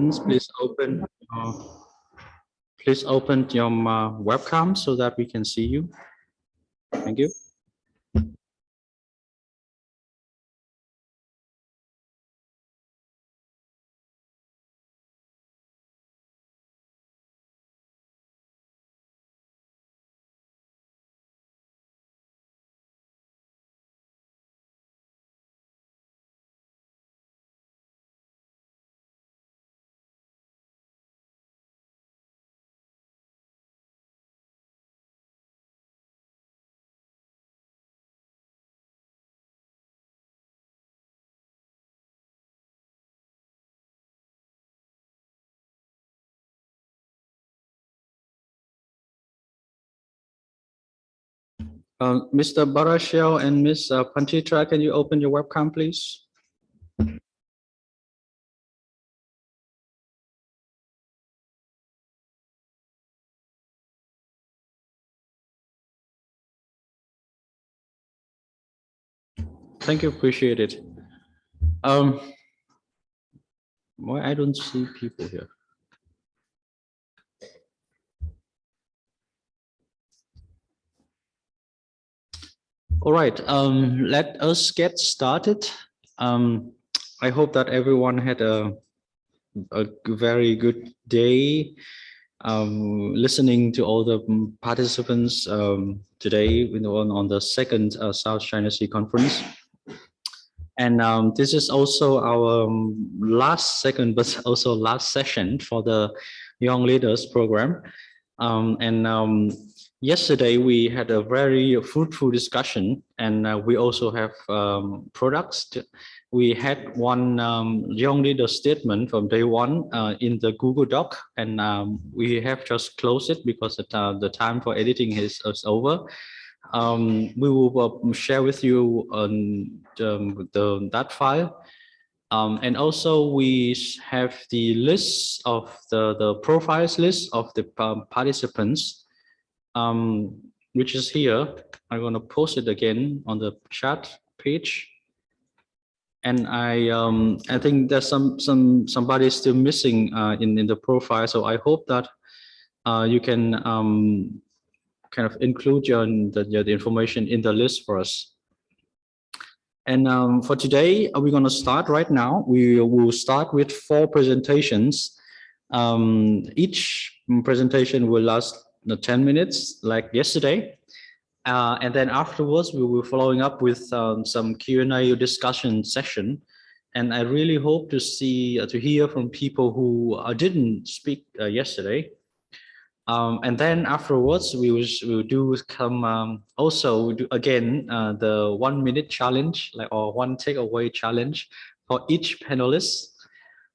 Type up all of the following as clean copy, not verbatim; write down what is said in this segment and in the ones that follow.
Please open your webcam so that we can see you. Thank you. Mr. Barashel and Ms. Panchitra, can you open your webcam, please? Thank you, appreciate it. Why I don't see people here? All right, let us get started. I hope that everyone had a very good day listening to all the participants today on the second South China Sea Conference. And this is also our last session for the Young Leaders Program. Yesterday we had a very fruitful discussion, and we also have products. We had one Young Leader statement from day one in the Google Doc, and we have just closed it because the time for editing is over. We will share with you that file. And also we have the list of the profiles list of the participants, which is here. I'm going to post it again on the chat page. And I think there's somebody still missing in the profile. So I hope that you can kind of include the information in the list for us. And for today, we're going to start right now. We will start with 4 presentations. Each presentation will last 10 minutes, like yesterday. And then afterwards, we will be following up with some Q&A discussion session. And I really hope to hear from people who didn't speak yesterday. And then afterwards, we will do again the 1-minute challenge, or one takeaway challenge for each panelist.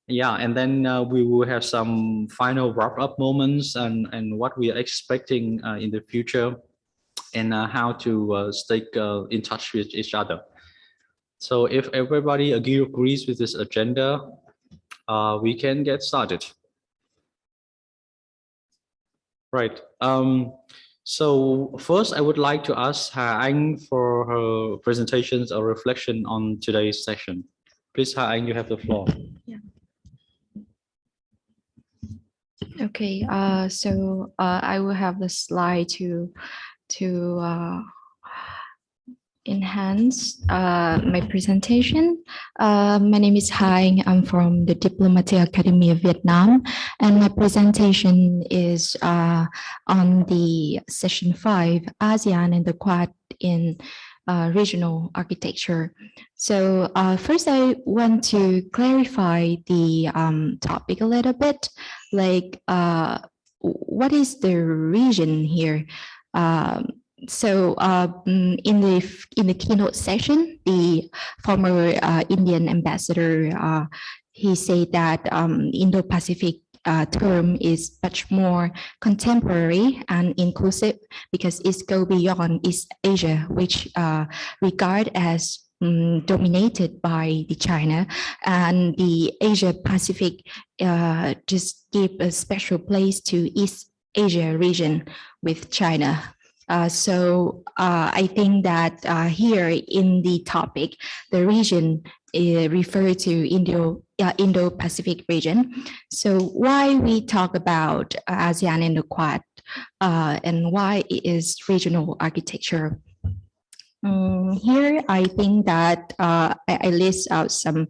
Yeah, and then we will have some final wrap-up moments and what we are expecting in the future, and how to stay in touch with each other. So if everybody agrees with this agenda, we can get started. Right. So first, I would like to ask Ha-Anh for her presentations or reflection on today's session. Please, Ha-Anh, you have the floor. Yeah. Okay. So I will have the slide to enhance my presentation. My name is Hai. I'm from the Diplomatic Academy of Vietnam, and my presentation is on the session 5, ASEAN and the Quad in regional architecture. So first, I want to clarify the topic a little bit, like what is the region here? So in the keynote session, the former Indian ambassador, he said that Indo-Pacific term is much more contemporary and inclusive because it goes beyond East Asia, which regard as dominated by the China, and the Asia Pacific just give a special place to East Asia region with China. I think that here in the topic, the region refer to Indo-Pacific region. So why we talk about ASEAN and the Quad, and why it is regional architecture. Here, I think that I list out some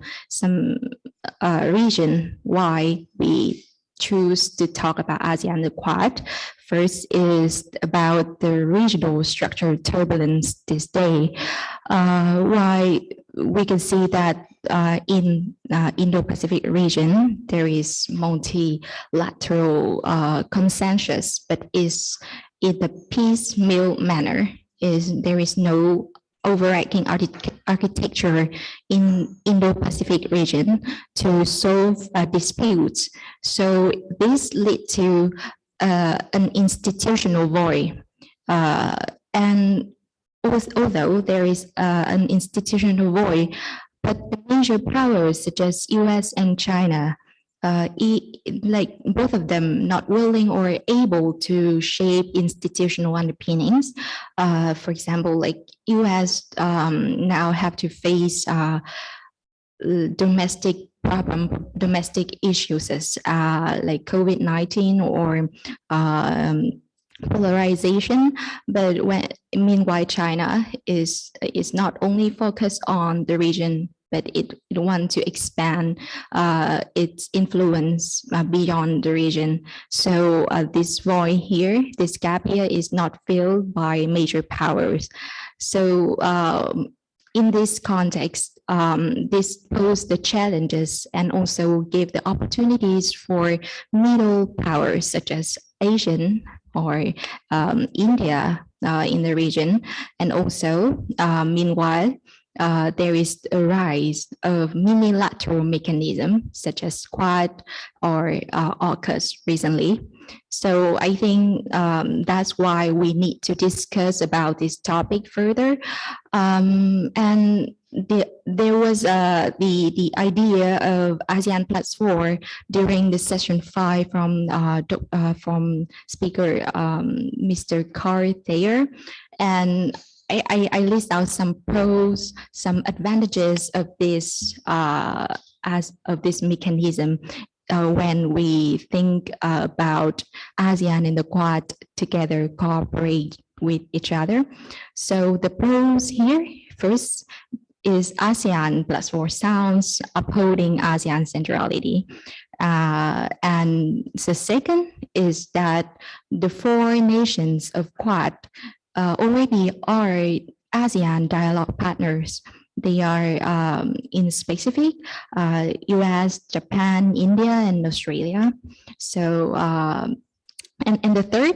reason why we choose to talk about ASEAN and the Quad. First is about the regional structural turbulence this day. Why we can see that in Indo-Pacific region, there is multilateral consensus, but is in the piecemeal manner. There is no overarching architecture in Indo-Pacific region to solve disputes. So this led to an institutional void. And although there is an institutional void, but the major powers such as US and China, like both of them not willing or able to shape institutional underpinnings. For example, like US now have to face domestic issues as like COVID-19 or polarization, but meanwhile China is not only focused on the region, but it wants to expand its influence beyond the region. So this void here, this gap here is not filled by major powers. So in this context, this posed the challenges and also gave the opportunities for middle powers such as Asian or India in the region. And also, meanwhile, there is a rise of unilateral mechanisms such as Quad or AUKUS recently. So I think that's why we need to discuss about this topic further. And there was the idea of ASEAN +4 during the session 5 from speaker Mr. Carl Thayer, and I list out some pros, some advantages of this this mechanism when we think about ASEAN and the Quad together cooperate with each other. So the pros here, first is ASEAN +4 sounds upholding ASEAN centrality. And the second is that the 4 nations of Quad already are ASEAN dialogue partners. They are in specific US, Japan, India, and Australia. So, and the third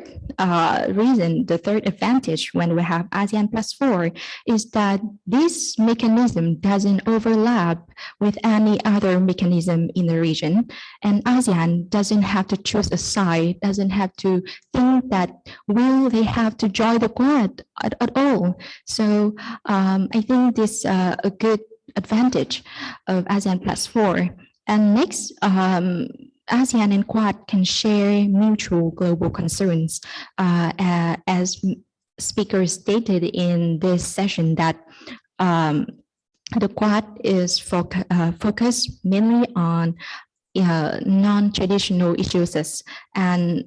reason, the third advantage when we have ASEAN +4 is that this mechanism doesn't overlap with any other mechanism in the region. And ASEAN doesn't have to choose a side, doesn't have to think that will they have to join the Quad at all. So I think this is a good advantage of ASEAN +4. And next, ASEAN and Quad can share mutual global concerns, as speakers stated in this session that the Quad is focused mainly on non-traditional issues, and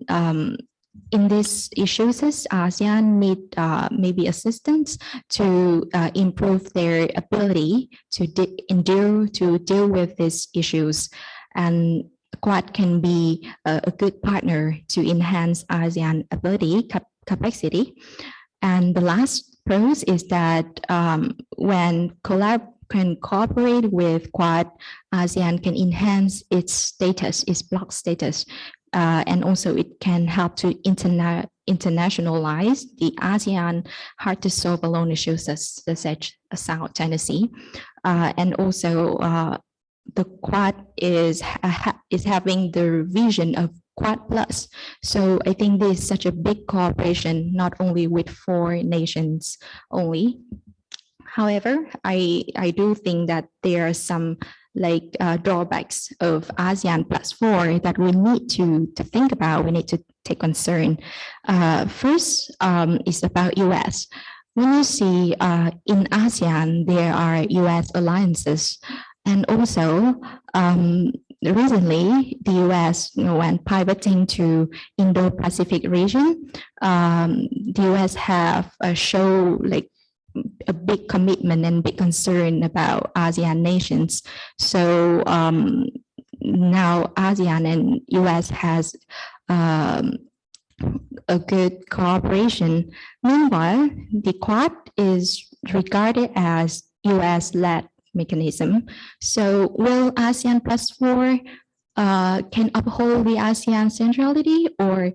in these issues, ASEAN need maybe assistance to improve their ability to deal with these issues, and Quad can be a good partner to enhance ASEAN ability capacity. And the last pros is that when can cooperate with Quad, ASEAN can enhance its status, its bloc status, and also it can help to internationalize the ASEAN hard to solve alone issues such as South China Sea, and also the Quad is having the vision of Quad Plus. So I think this is such a big cooperation, not only with 4 nations only. However, I do think that there are some like drawbacks of ASEAN +4 that we need to think about. We need to take concern. First is about US. When you see in ASEAN, there are US alliances, and also recently the US, when pivoting to Indo-Pacific region, the US have show like a big commitment and big concern about ASEAN nations. So now ASEAN and US has a good cooperation. Meanwhile, the Quad is regarded as US-led mechanism. So will ASEAN plus 4 can uphold the ASEAN centrality, or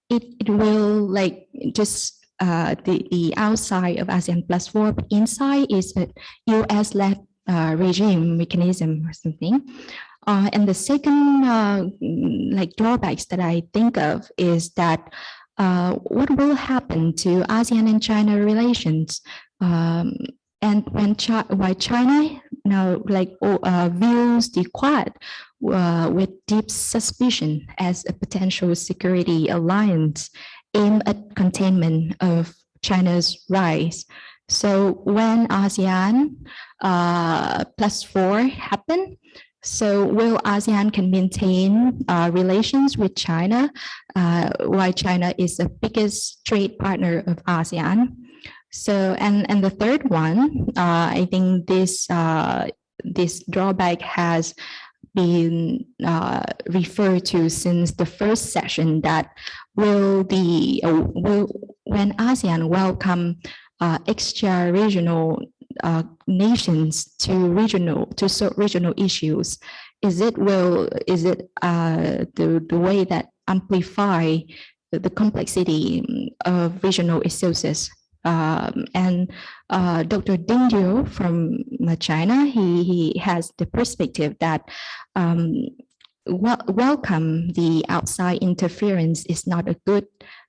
it will like just the outside of ASEAN plus 4, but inside is a US-led regime mechanism or something. And the second like drawbacks that I think of is that what will happen to ASEAN and China relations? And when why China now like views the Quad with deep suspicion as a potential security alliance aimed at containment of China's rise. So when ASEAN plus 4 happen, so will ASEAN can maintain relations with China, while China is the biggest trade partner of ASEAN? So, and the third one, I think this drawback has been referred to since the first session, that will when ASEAN welcome extra regional nations to solve regional issues, is it the way that amplify the complexity of regional issues? And Dr. Ding Jiu from China, he has the perspective that welcome the outside interference is not a good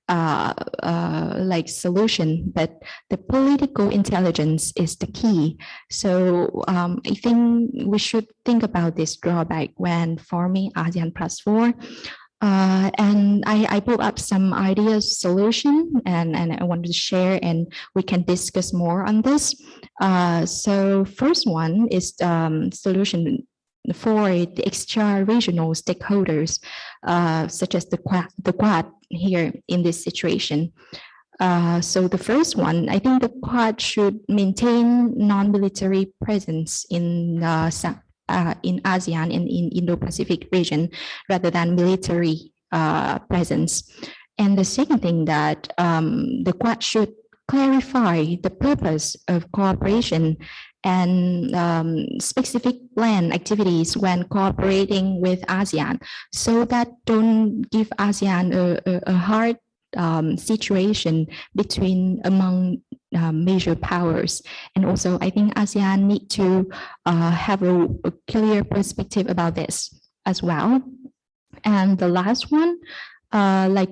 like solution, but the political intelligence is the key. So I think we should think about this drawback when forming ASEAN plus 4. And I put up some ideas solution and I wanted to share, and we can discuss more on this. So first one is solution for the extra regional stakeholders, such as the Quad here in this situation. So the first one, I think the Quad should maintain non-military presence in ASEAN and in Indo-Pacific region rather than military presence. And the second thing that the Quad should clarify the purpose of cooperation and specific plan activities when cooperating with ASEAN, so that don't give ASEAN a hard situation among major powers. And also, I think ASEAN need to have a clear perspective about this as well. And the last one, like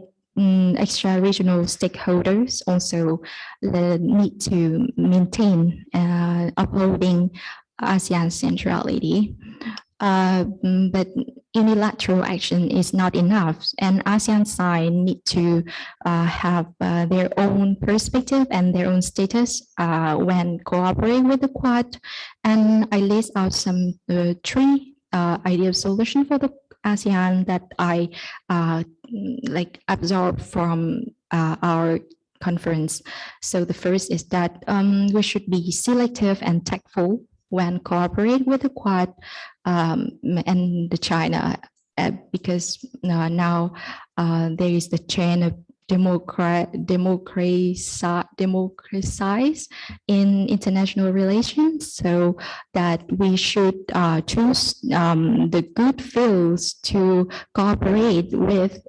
extra regional stakeholders also need to maintain upholding ASEAN centrality. But unilateral action is not enough, and ASEAN side need to have their own perspective and their own status when cooperating with the Quad. And I list out some 3 ideal solutions for the ASEAN that I like absorbed from our conference. So the first is that we should be selective and tactful when cooperating with the Quad and the China, because now there is the trend of democratize in international relations, so that we should choose the good fields to cooperate with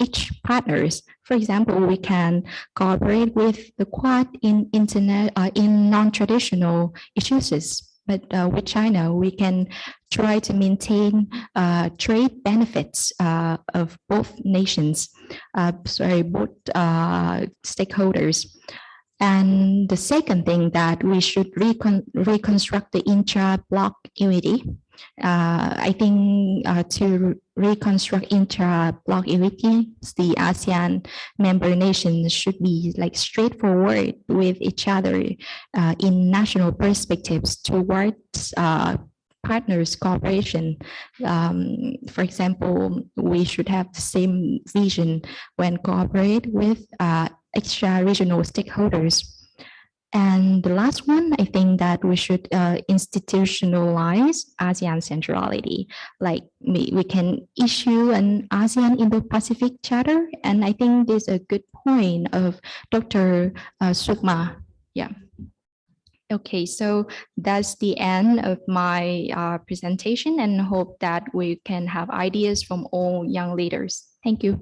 each partners. For example, we can cooperate with the Quad in non-traditional issues. But with China, we can try to maintain trade benefits of both nations, both stakeholders. And the second thing that we should reconstruct the intra-block unity. I think to reconstruct intra-block equity, the ASEAN member nations should be like straightforward with each other in national perspectives towards partners cooperation. For example, we should have the same vision when cooperate with extra-regional stakeholders. And the last one, I think that we should institutionalize ASEAN centrality. Like we can issue an ASEAN Indo-Pacific charter. And I think this is a good point of Dr. Sukma. Yeah. Okay, so that's the end of my presentation, and hope that we can have ideas from all young leaders. Thank you.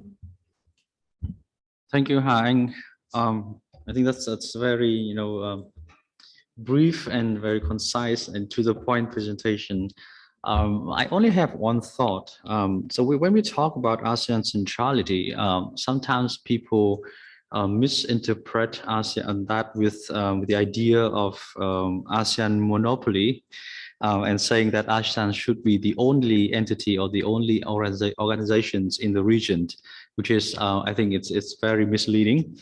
Thank you, Hang. I think that's very, brief and very concise and to the point presentation. I only have one thought. When we talk about ASEAN centrality, sometimes people misinterpret ASEAN that with the idea of ASEAN monopoly and saying that ASEAN should be the only entity or the only organizations in the region, which is, I think it's very misleading.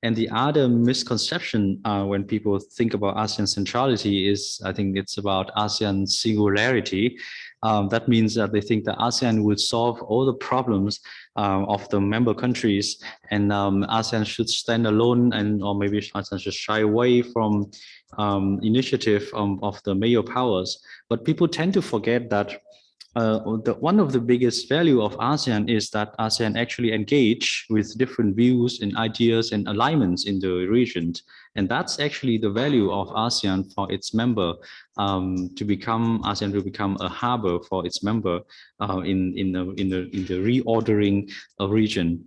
And the other misconception when people think about ASEAN centrality is, I think it's about ASEAN singularity. That means that they think that ASEAN will solve all the problems of the member countries, and ASEAN should stand alone, or maybe ASEAN should shy away from initiative of the major powers. But people tend to forget that one of the biggest value of ASEAN is that ASEAN actually engage with different views and ideas and alignments in the region. And that's actually the value of ASEAN for its member, ASEAN to become a harbor for its member in the reordering of region.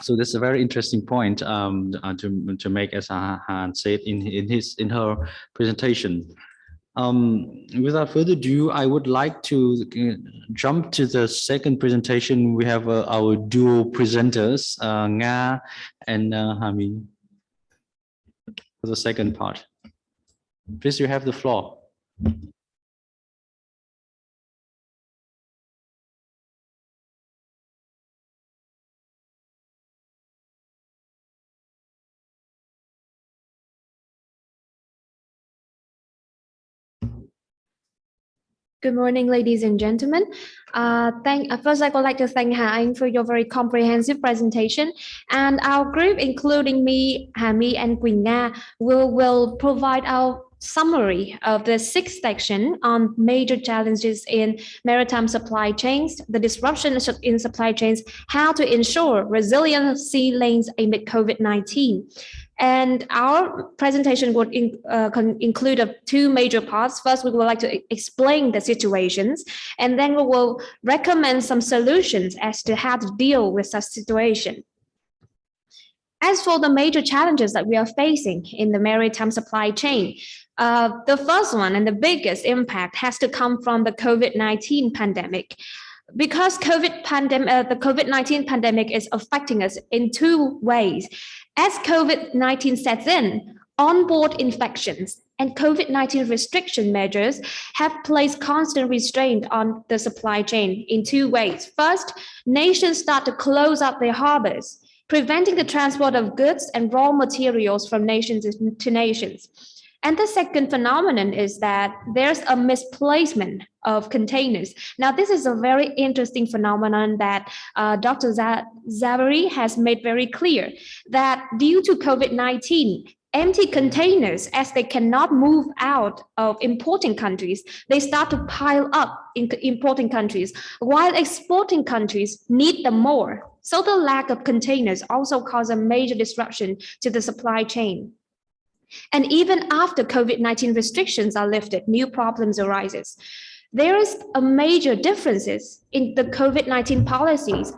So this is a very interesting point to make, as Han said in her presentation. Without further ado, I would like to jump to the second presentation. We have our duo presenters, Nga and Hami, for the second part. Please, you have the floor. Good morning, ladies and gentlemen. First, I would like to thank Ha Anh for your very comprehensive presentation. And our group, including me, Hami, and Quỳnh Nga, will provide our summary of the sixth section on major challenges in maritime supply chains, the disruption in supply chains, how to ensure resilient sea lanes amid COVID-19. And our presentation would include two major parts. First, we would like to explain the situations, and then we will recommend some solutions as to how to deal with such situation. As for the major challenges that we are facing in the maritime supply chain, the first one and the biggest impact has to come from the COVID-19 pandemic. Because the COVID-19 pandemic is affecting us in two ways. As COVID-19 sets in, onboard infections and COVID-19 restriction measures have placed constant restraint on the supply chain in two ways. First, nations start to close up their harbors, preventing the transport of goods and raw materials from nations to nations. And the second phenomenon is that there's a misplacement of containers. Now, this is a very interesting phenomenon that Dr. Zaveri has made very clear, that due to COVID-19, empty containers, as they cannot move out of importing countries, they start to pile up in importing countries, while exporting countries need them more. So the lack of containers also causes a major disruption to the supply chain. And even after COVID-19 restrictions are lifted, new problems arises. There is a major differences in the COVID-19 policies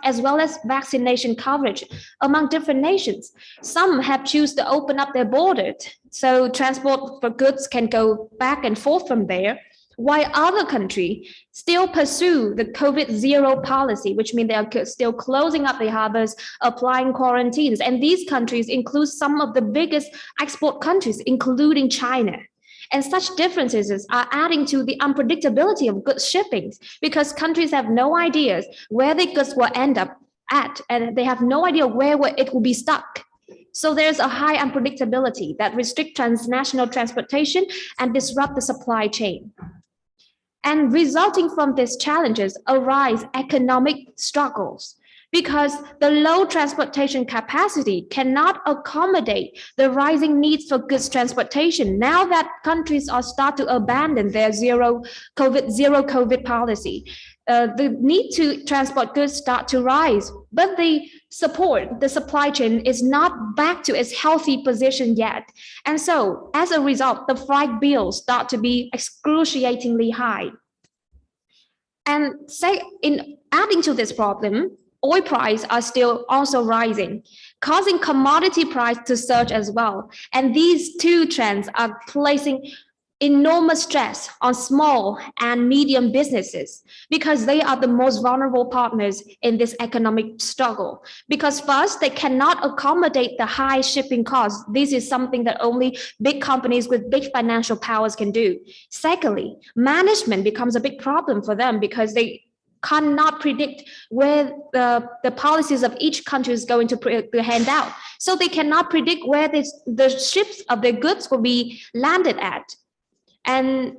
as well as vaccination coverage among different nations. Some have chosen to open up their borders, so transport for goods can go back and forth from there, while other countries still pursue the COVID-0 policy, which means they are still closing up their harbors, applying quarantines. And these countries include some of the biggest export countries, including China. And such differences are adding to the unpredictability of goods shippings because countries have no ideas where the goods will end up at, and they have no idea where it will be stuck. So there's a high unpredictability that restrict transnational transportation and disrupt the supply chain. And resulting from these challenges arise economic struggles because the low transportation capacity cannot accommodate the rising needs for goods transportation now that countries are start to abandon their zero COVID policy. The need to transport goods start to rise, but the supply chain is not back to its healthy position yet. And so as a result, the freight bills start to be excruciatingly high. And in adding to this problem, oil prices are still also rising, causing commodity price to surge as well. And these two trends are placing enormous stress on small and medium businesses because they are the most vulnerable partners in this economic struggle. Because first, they cannot accommodate the high shipping costs. This is something that only big companies with big financial powers can do. Secondly, management becomes a big problem for them because they cannot predict where the policies of each country is going to hand out. So they cannot predict where the ships of their goods will be landed at. And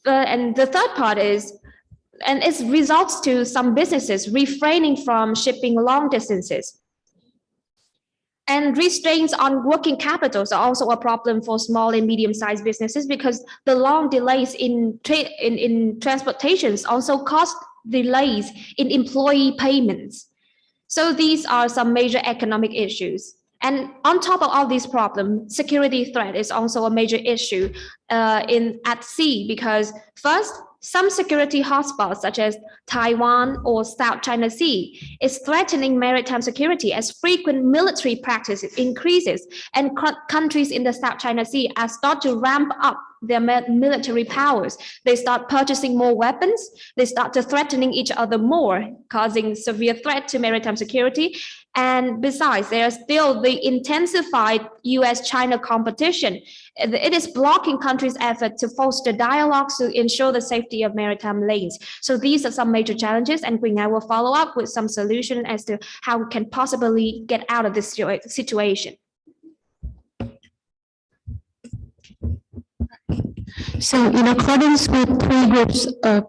the third part is, and it results to some businesses refraining from shipping long distances. And restraints on working capitals are also a problem for small and medium-sized businesses because the long delays in transportations also cause delays in employee payments. So these are some major economic issues. And on top of all these problems, security threat is also a major issue at sea because first, some security hotspots such as Taiwan or South China Sea is threatening maritime security as frequent military practices increases and countries in the South China Sea are start to ramp up their military powers. They start purchasing more weapons. They start to threatening each other more, causing severe threat to maritime security. And besides, there is still the intensified US-China competition. It is blocking countries' effort to foster dialogues to ensure the safety of maritime lanes. So these are some major challenges, and Quỳnh Nga will follow up with some solution as to how we can possibly get out of this situation. So in accordance with three groups of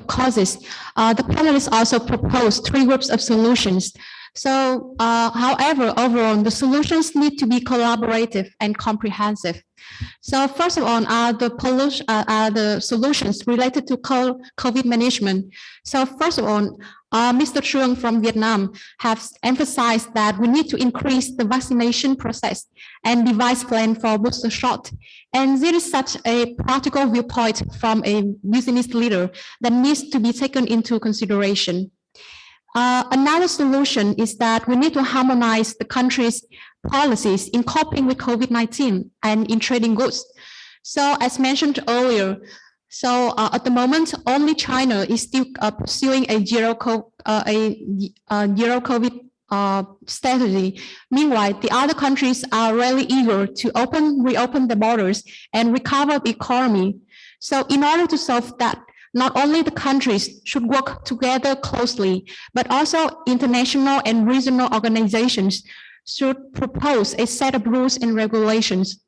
causes, the panelists also proposed three groups of solutions. So, however, overall, the solutions need to be collaborative and comprehensive. So, first of all, the solutions related to COVID management. So, first of all, Mr. Truong from Vietnam has emphasized that we need to increase the vaccination process and devise plan for booster shot. And there is such a practical viewpoint from a business leader that needs to be taken into consideration. Another solution is that we need to harmonize the country's policies in coping with COVID-19 and in trading goods. So as mentioned earlier, so at the moment, only China is still pursuing a zero COVID strategy. Meanwhile, the other countries are really eager to reopen the borders and recover the economy. So in order to solve that, not only the countries should work together closely, but also international and regional organizations should propose a set of rules and regulations.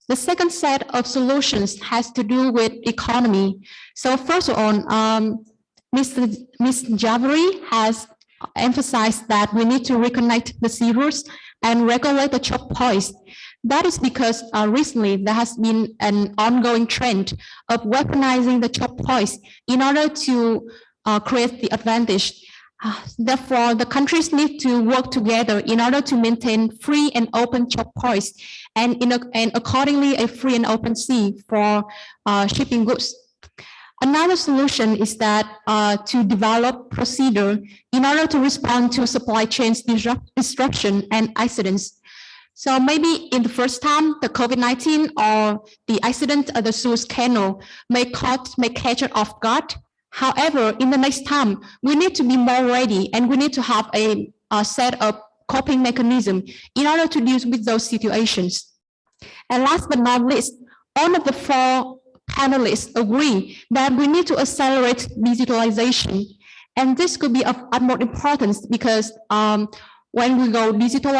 The second set of solutions has to do with economy. So first of all, Ms. Javari has emphasized that we need to reconnect the sea routes and regulate the choke points. That is because recently there has been an ongoing trend of weaponizing the choke points in order to create the advantage. Therefore, the countries need to work together in order to maintain free and open choke points and accordingly a free and open sea for shipping goods. Another solution is that to develop procedure in order to respond to supply chains disruption and accidents. So maybe in the first time, the COVID-19 or the accident of the Suez Canal may catch it off guard. However, in the next time, we need to be more ready and we need to have a set of coping mechanism in order to deal with those situations. And last but not least, all of the four panelists agree that we need to accelerate digitalization. And this could be of utmost importance because when we go digital,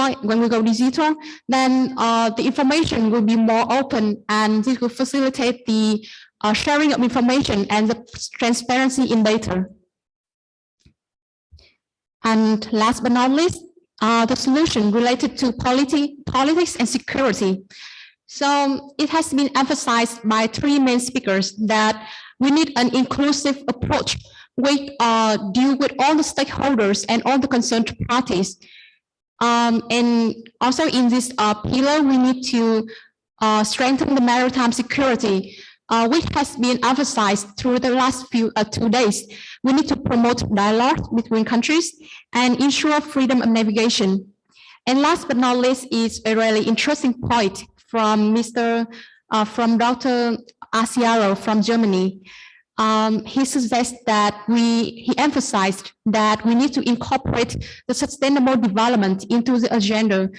then the information will be more open, and this will facilitate the sharing of information and the transparency in data. And last but not least, the solution related to politics and security. So it has been emphasized by three main speakers that we need an inclusive approach which deal with all the stakeholders and all the concerned parties. And also in this pillar, we need to strengthen the maritime security, which has been emphasized through the last 2 days. We need to promote dialogue between countries and ensure freedom of navigation. And last but not least is a really interesting point from from Dr. Asiaro from Germany. He suggests that he emphasized that we need to incorporate the sustainable development into the agenda.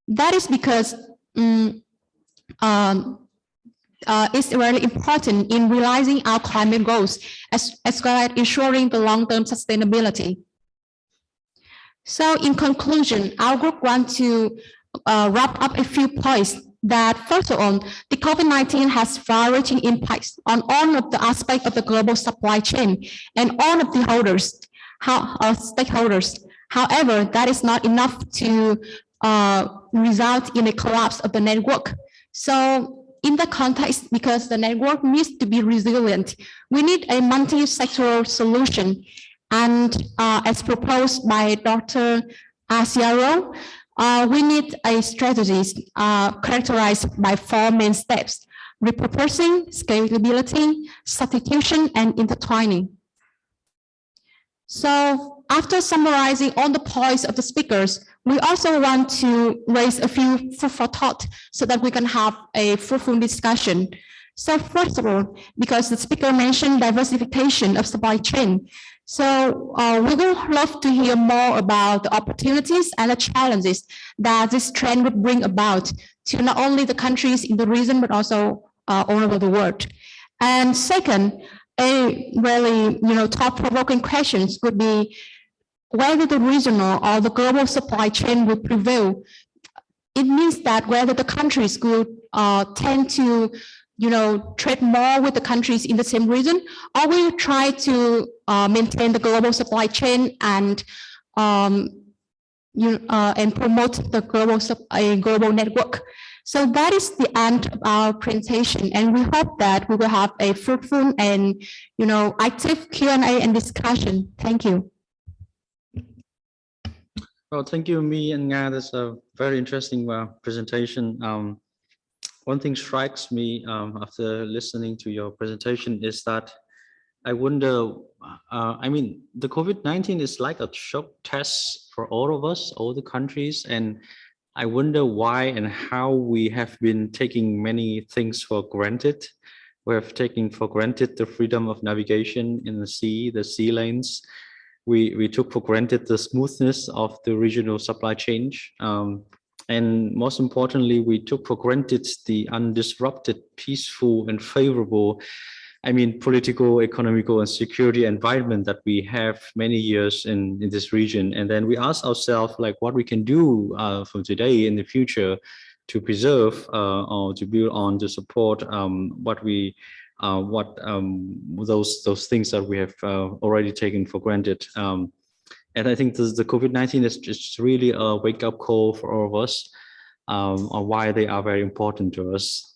That is because it's really important in realizing our climate goals as well as ensuring the long-term sustainability. So in conclusion, our group wants to wrap up a few points that first of all, the COVID-19 has far-reaching impacts on all of the aspects of the global supply chain and all of the stakeholders. However, that is not enough to result in a collapse of the network. So in the context, because the network needs to be resilient, we need a multi-sectoral solution. And as proposed by Dr. Asiaro, we need a strategy characterized by 4 main steps: repurposing, scalability, substitution, and intertwining. So after summarizing all the points of the speakers, we also want to raise a few food for thought so that we can have a fruitful discussion. So first of all, because the speaker mentioned diversification of supply chain, so we would love to hear more about the opportunities and the challenges that this trend would bring about to not only the countries in the region, but also all over the world. And second, a really thought-provoking questions would be whether the regional or the global supply chain will prevail. It means that whether the countries will tend to trade more with the countries in the same region, or we try to maintain the global supply chain and promote the global network. So that is the end of our presentation, and we hope that we will have a fruitful and active Q&A and discussion. Thank you. Well, thank you, Mi and Nga. That's a very interesting presentation. One thing strikes me after listening to your presentation is that I wonder, I mean, the COVID-19 is like a shock test for all of us, all the countries, and I wonder why and how we have been taking many things for granted. We have taken for granted the freedom of navigation in the sea lanes. We took for granted the smoothness of the regional supply chain. And most importantly, we took for granted the undisrupted, peaceful, and favorable, political, economical, and security environment that we have many years in this region. And then we ask ourselves, like, what we can do from today in the future to preserve or to build on, to support those things that we have already taken for granted. And I think the COVID-19 is just really a wake-up call for all of us on why they are very important to us.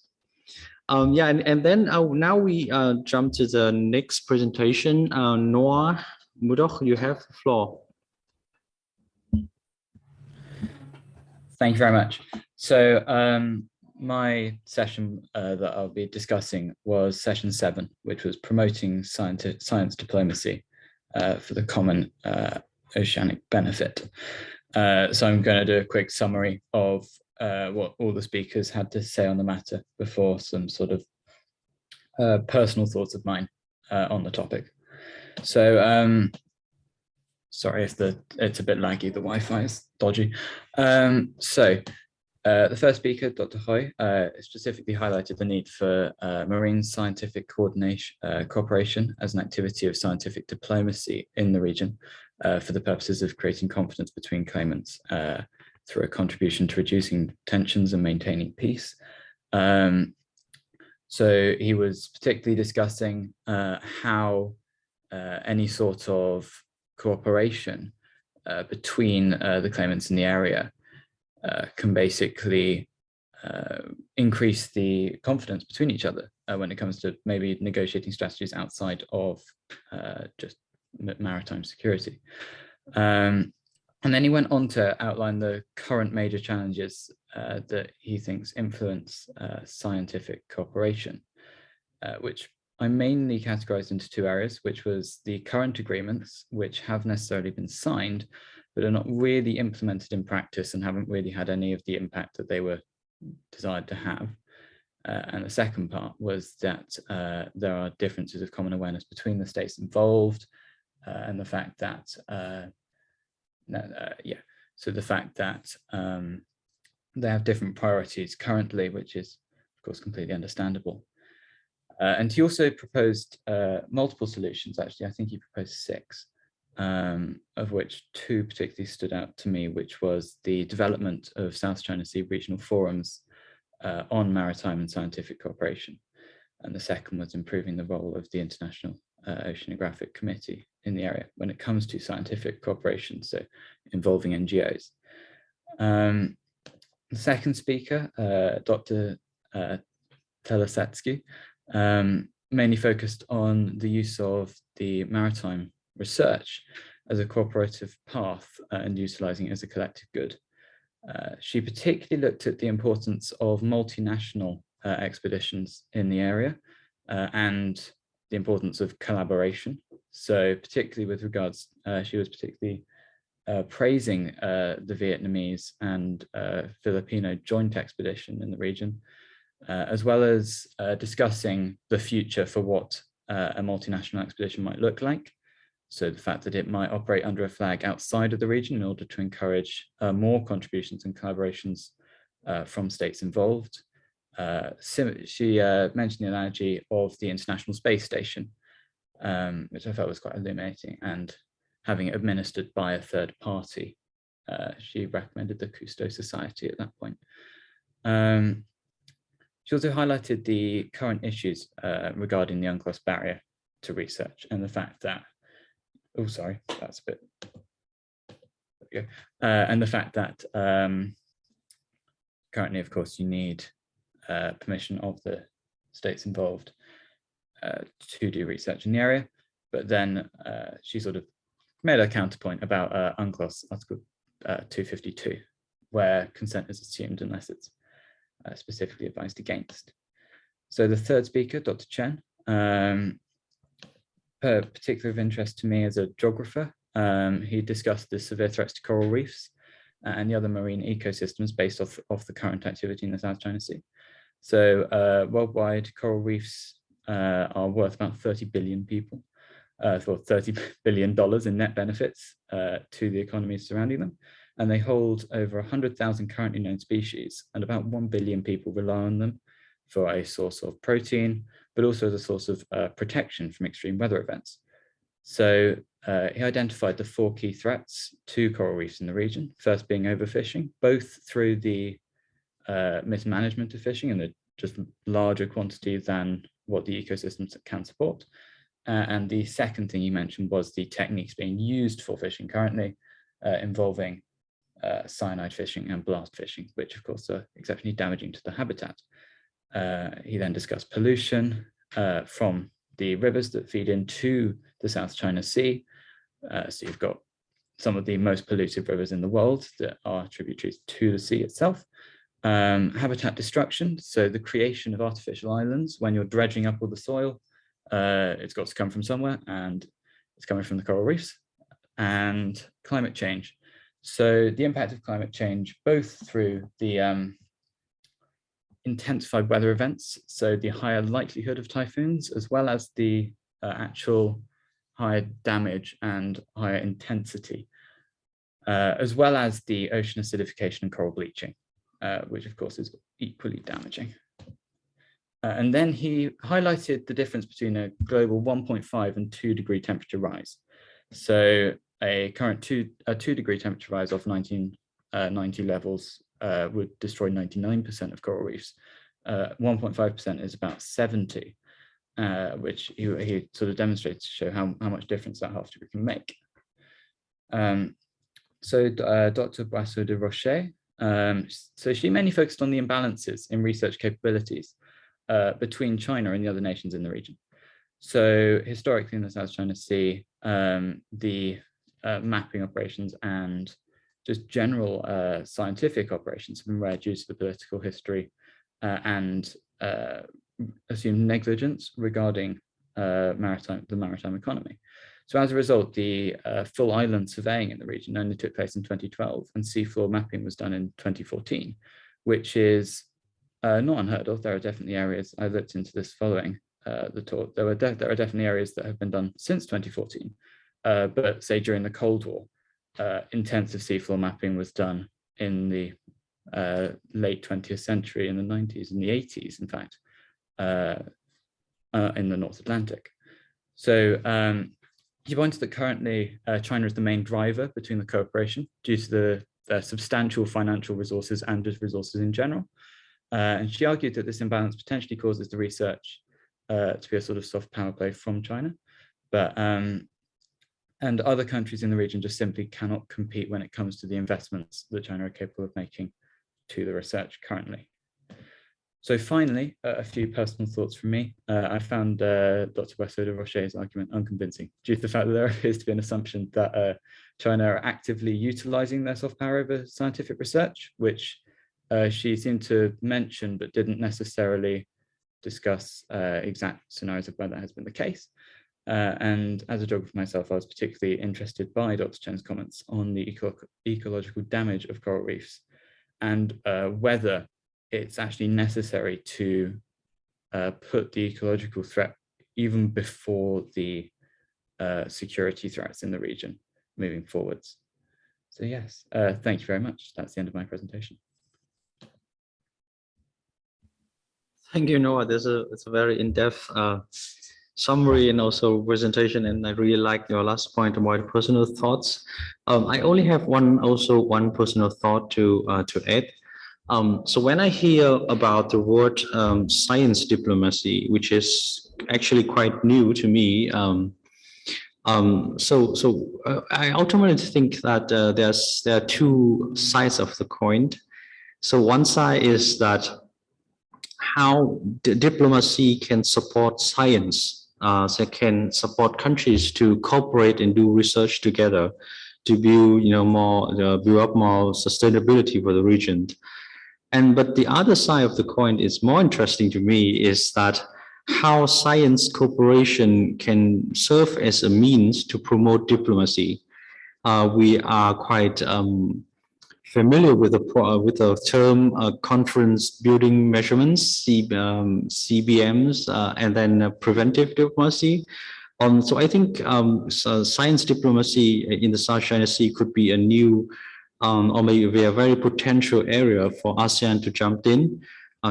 And then now we jump to the next presentation. Noah Mudok, you have the floor. Thank you very much. So my session that I'll be discussing was session 7, which was promoting science diplomacy for the common oceanic benefit. So I'm going to do a quick summary of what all the speakers had to say on the matter before some sort of personal thoughts of mine on the topic. So Sorry if it's a bit laggy, the Wi-Fi is dodgy. The first speaker, Dr. Hoi, specifically highlighted the need for marine scientific cooperation as an activity of scientific diplomacy in the region for the purposes of creating confidence between claimants through a contribution to reducing tensions and maintaining peace. So he was particularly discussing how any sort of cooperation between the claimants in the area can basically increase the confidence between each other when it comes to maybe negotiating strategies outside of just maritime security. And then he went on to outline the current major challenges that he thinks influence scientific cooperation, which I mainly categorized into two areas, which was the current agreements, which have necessarily been signed, but are not really implemented in practice and haven't really had any of the impact that they were desired to have. And the second part was that there are differences of common awareness between the states involved, and the fact that, so the fact that they have different priorities currently, which is, of course, completely understandable. And he also proposed multiple solutions, actually. I think he proposed 6. Of which 2 particularly stood out to me, which was the development of South China Sea regional forums on maritime and scientific cooperation. And the second was improving the role of the International Oceanographic Committee in the area when it comes to scientific cooperation, so involving NGOs. The second speaker, Dr. Telesetsky, mainly focused on the use of the maritime research as a cooperative path and utilizing it as a collective good. She particularly looked at the importance of multinational expeditions in the area and the importance of collaboration. So particularly with regards, she was particularly praising the Vietnamese and Filipino joint expedition in the region, as well as discussing the future for what a multinational expedition might look like. So the fact that it might operate under a flag outside of the region in order to encourage more contributions and collaborations from states involved. She mentioned the analogy of the International Space Station, which I felt was quite illuminating, and having it administered by a third party. She recommended the Cousteau Society at that point. She also highlighted the current issues regarding the UNCLOS barrier to research and the fact that, oh, sorry, that's a bit, there we go. And the fact that currently, of course, you need permission of the states involved to do research in the area. But then she sort of made a counterpoint about UNCLOS Article 252, where consent is assumed unless it's specifically advised against. So the third speaker, Dr. Chen, particular of interest to me as a geographer, he discussed the severe threats to coral reefs and the other marine ecosystems based off the current activity in the South China Sea. So worldwide, coral reefs are worth about 30 billion people, or $30 billion in net benefits to the economies surrounding them. And they hold over 100,000 currently known species, and about 1 billion people rely on them for a source of protein, but also as a source of protection from extreme weather events. So he identified the 4 key threats to coral reefs in the region, first being overfishing, both through the mismanagement of fishing and the just larger quantity than what the ecosystems can support. And the second thing he mentioned was the techniques being used for fishing currently, involving cyanide fishing and blast fishing, which of course are exceptionally damaging to the habitat. He then discussed pollution from the rivers that feed into the South China Sea. So you've got some of the most polluted rivers in the world that are tributaries to the sea itself. Habitat destruction, so the creation of artificial islands. When you're dredging up all the soil, it's got to come from somewhere, and it's coming from the coral reefs. And climate change. So the impact of climate change, both through the intensified weather events, so the higher likelihood of typhoons, as well as the actual higher damage and higher intensity, as well as the ocean acidification and coral bleaching, which of course is equally damaging. And then he highlighted the difference between a global 1.5 and 2 degree temperature rise. So a current 2 degree temperature rise off 1990 levels would destroy 99% of coral reefs. 1.5% is about 70, which he sort of demonstrated to show how much difference that half degree can make. So Dr. Boisseau de Rocher, so she mainly focused on the imbalances in research capabilities between China and the other nations in the region. So historically in the South China Sea, the mapping operations and just general scientific operations have been rare due to the political history and assumed negligence regarding the maritime economy. So as a result, the full island surveying in the region only took place in 2012, and seafloor mapping was done in 2014, which is not unheard of. There are definitely areas, I looked into this following the talk, there are definitely areas that have been done since 2014, but say during the Cold War, intensive seafloor mapping was done in the late 20th century, in the 90s, in the 80s, in fact, in the North Atlantic. So he pointed that currently China is the main driver between the cooperation due to the substantial financial resources and just resources in general. And she argued that this imbalance potentially causes the research to be a sort of soft power play from China, but and other countries in the region just simply cannot compete when it comes to the investments that China are capable of making to the research currently. So finally, a few personal thoughts from me. I found Dr. Boisseau de Rocher's argument unconvincing due to the fact that there appears to be an assumption that China are actively utilizing their soft power over scientific research, which she seemed to mention, but didn't necessarily discuss exact scenarios of where that has been the case. And as a geographer myself, I was particularly interested by Dr. Chen's comments on the ecological damage of coral reefs and whether it's actually necessary to put the ecological threat even before the security threats in the region moving forwards. So yes, thank you very much. That's the end of my presentation. Thank you, Noah. It's a very in-depth summary and also presentation, and I really like your last point about the personal thoughts. I only have one personal thought to add. So when I hear about the word science diplomacy, which is actually quite new to me, I ultimately think that there are two sides of the coin. So one side is that how diplomacy can support science, so can support countries to cooperate and do research together to build, build up more sustainability for the region. But the other side of the coin is more interesting to me is that how science cooperation can serve as a means to promote diplomacy. We are quite familiar with the term conference building measurements, CBMs, and then preventive diplomacy. So I think science diplomacy in the South China Sea could be a new or maybe a very potential area for ASEAN to jump in,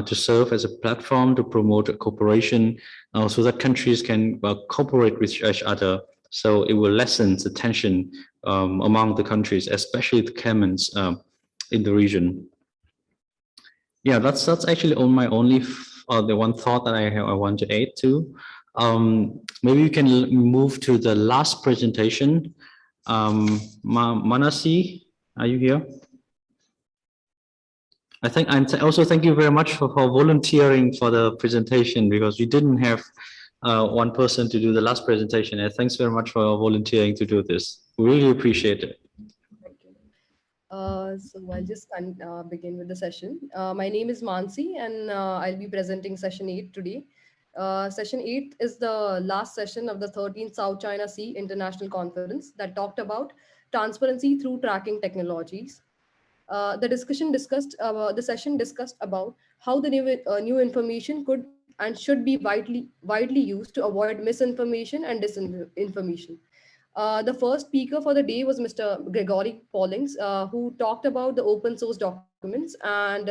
to serve as a platform to promote cooperation so that countries can cooperate with each other. So it will lessen the tension among the countries, especially the claimants in the region. Yeah, that's actually my only the one thought that I want to add to. Maybe we can move to the last presentation. Manasi, are you here? I think also thank you very much for volunteering for the presentation, because we didn't have one person to do the last presentation. And thanks very much for volunteering to do this. We really appreciate it. Thank you. So I'll just begin with the session. My name is Mansi, and I'll be presenting session 8 today. Session 8 is the last session of the 13th South China Sea International Conference that talked about transparency through tracking technologies. The session discussed about how the new information could and should be widely used to avoid misinformation and disinformation. The first speaker for the day was Mr. Gregory Pollings, who talked about the open source documents and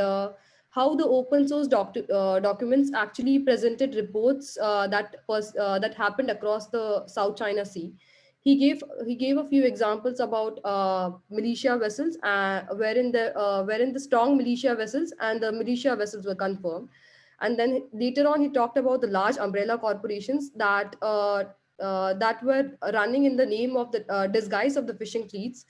how the open source documents actually presented reports that happened across the South China Sea. He gave a few examples about militia vessels, wherein the strong militia vessels and the militia vessels were confirmed. And then later on, he talked about the large umbrella corporations that were running in the name of the disguise of the fishing fleets,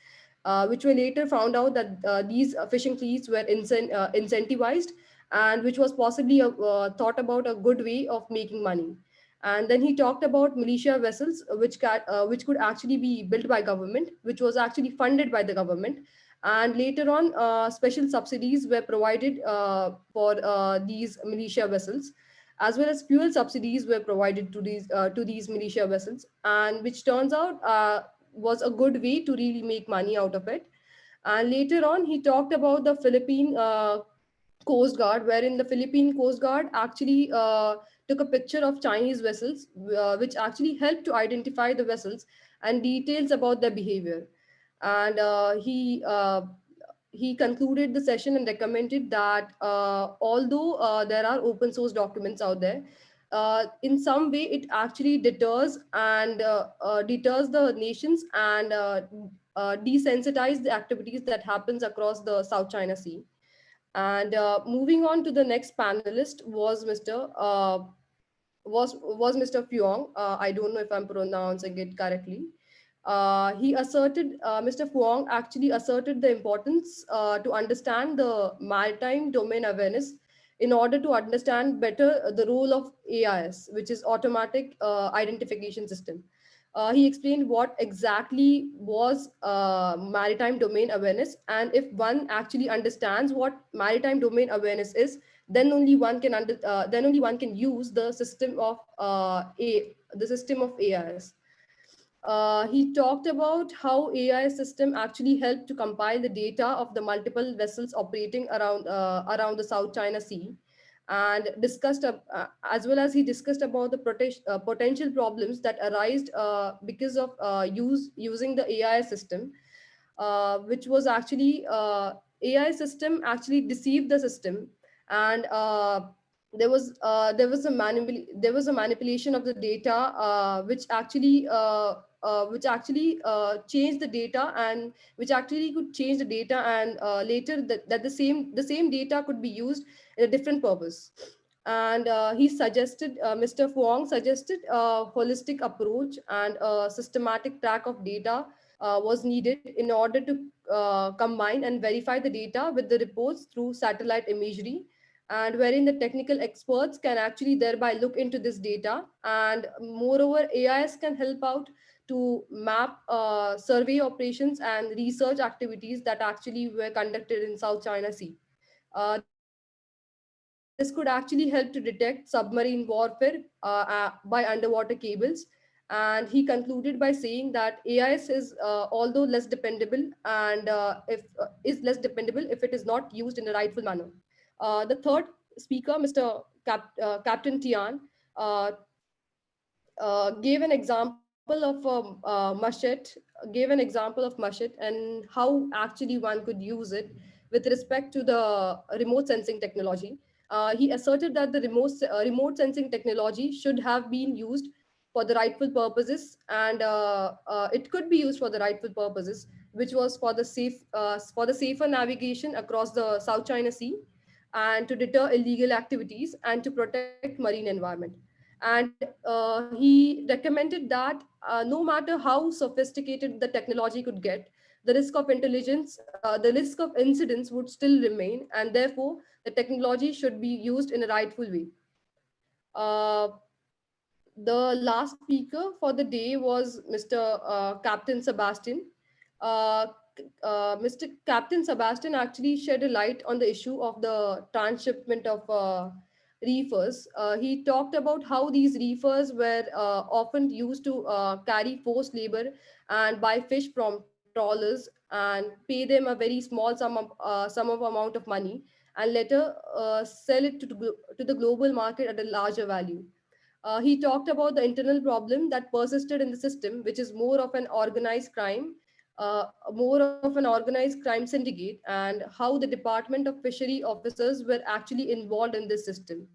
which were later found out that these fishing fleets were incentivized, and which was possibly thought about a good way of making money. And then he talked about militia vessels, which could actually be built by government, which was actually funded by the government. And later on, special subsidies were provided for these militia vessels, as well as fuel subsidies were provided to these militia vessels, and which turns out was a good way to really make money out of it. And later on, he talked about the Philippine Coast Guard, wherein the Philippine Coast Guard actually took a picture of Chinese vessels, which actually helped to identify the vessels and details about their behavior. And he concluded the session and recommended that although there are open source documents out there, in some way it actually deters the nations and desensitize the activities that happens across the South China Sea. And moving on to the next panelist was Mr. Fuong. I don't know if I'm pronouncing it correctly. Mr. Fuong actually asserted the importance to understand the maritime domain awareness in order to understand better the role of AIS, which is automatic identification system. He explained what exactly was maritime domain awareness, and if one actually understands what maritime domain awareness is, then only one can use the system of AIS. He talked about how AI system actually helped to compile the data of the multiple vessels operating around the South China Sea, and as well as he discussed about the potential problems that arise because of using the AI system, which was actually AI system actually deceived the system, and there was a manipulation of the data, which actually changed the data, and which actually could change the data, and later that the same data could be used in a different purpose. And Mr. Fuang suggested a holistic approach and a systematic track of data was needed in order to combine and verify the data with the reports through satellite imagery, and wherein the technical experts can actually thereby look into this data. And moreover, AIS can help out to map survey operations and research activities that actually were conducted in South China Sea. This could actually help to detect submarine warfare by underwater cables. And he concluded by saying that AIS is, although less dependable, is less dependable if it is not used in the rightful manner. The third speaker, Mr. Captain Tian, uh, gave an example of Mushet and how actually one could use it with respect to the remote sensing technology. He asserted that the remote sensing technology should have been used for the rightful purposes, and it could be used for the rightful purposes, which was for the safer navigation across the South China Sea, and to deter illegal activities and to protect marine environment. And he recommended that no matter how sophisticated the technology could get, the risk of incidents would still remain, and therefore the technology should be used in a rightful way. Uh, the last speaker for the day was Mr. Captain Sebastian. Uh, Mr. Captain Sebastian actually shed a light on the issue of the transshipment of reefers. He talked about how these reefers were often used to carry forced labor and buy fish from trawlers and pay them a very small sum of amount of money, and later sell it to the global market at a larger value. He talked about the internal problem that persisted in the system, which is more of an organized crime, syndicate, and how the Department of Fishery officers were actually involved in this system.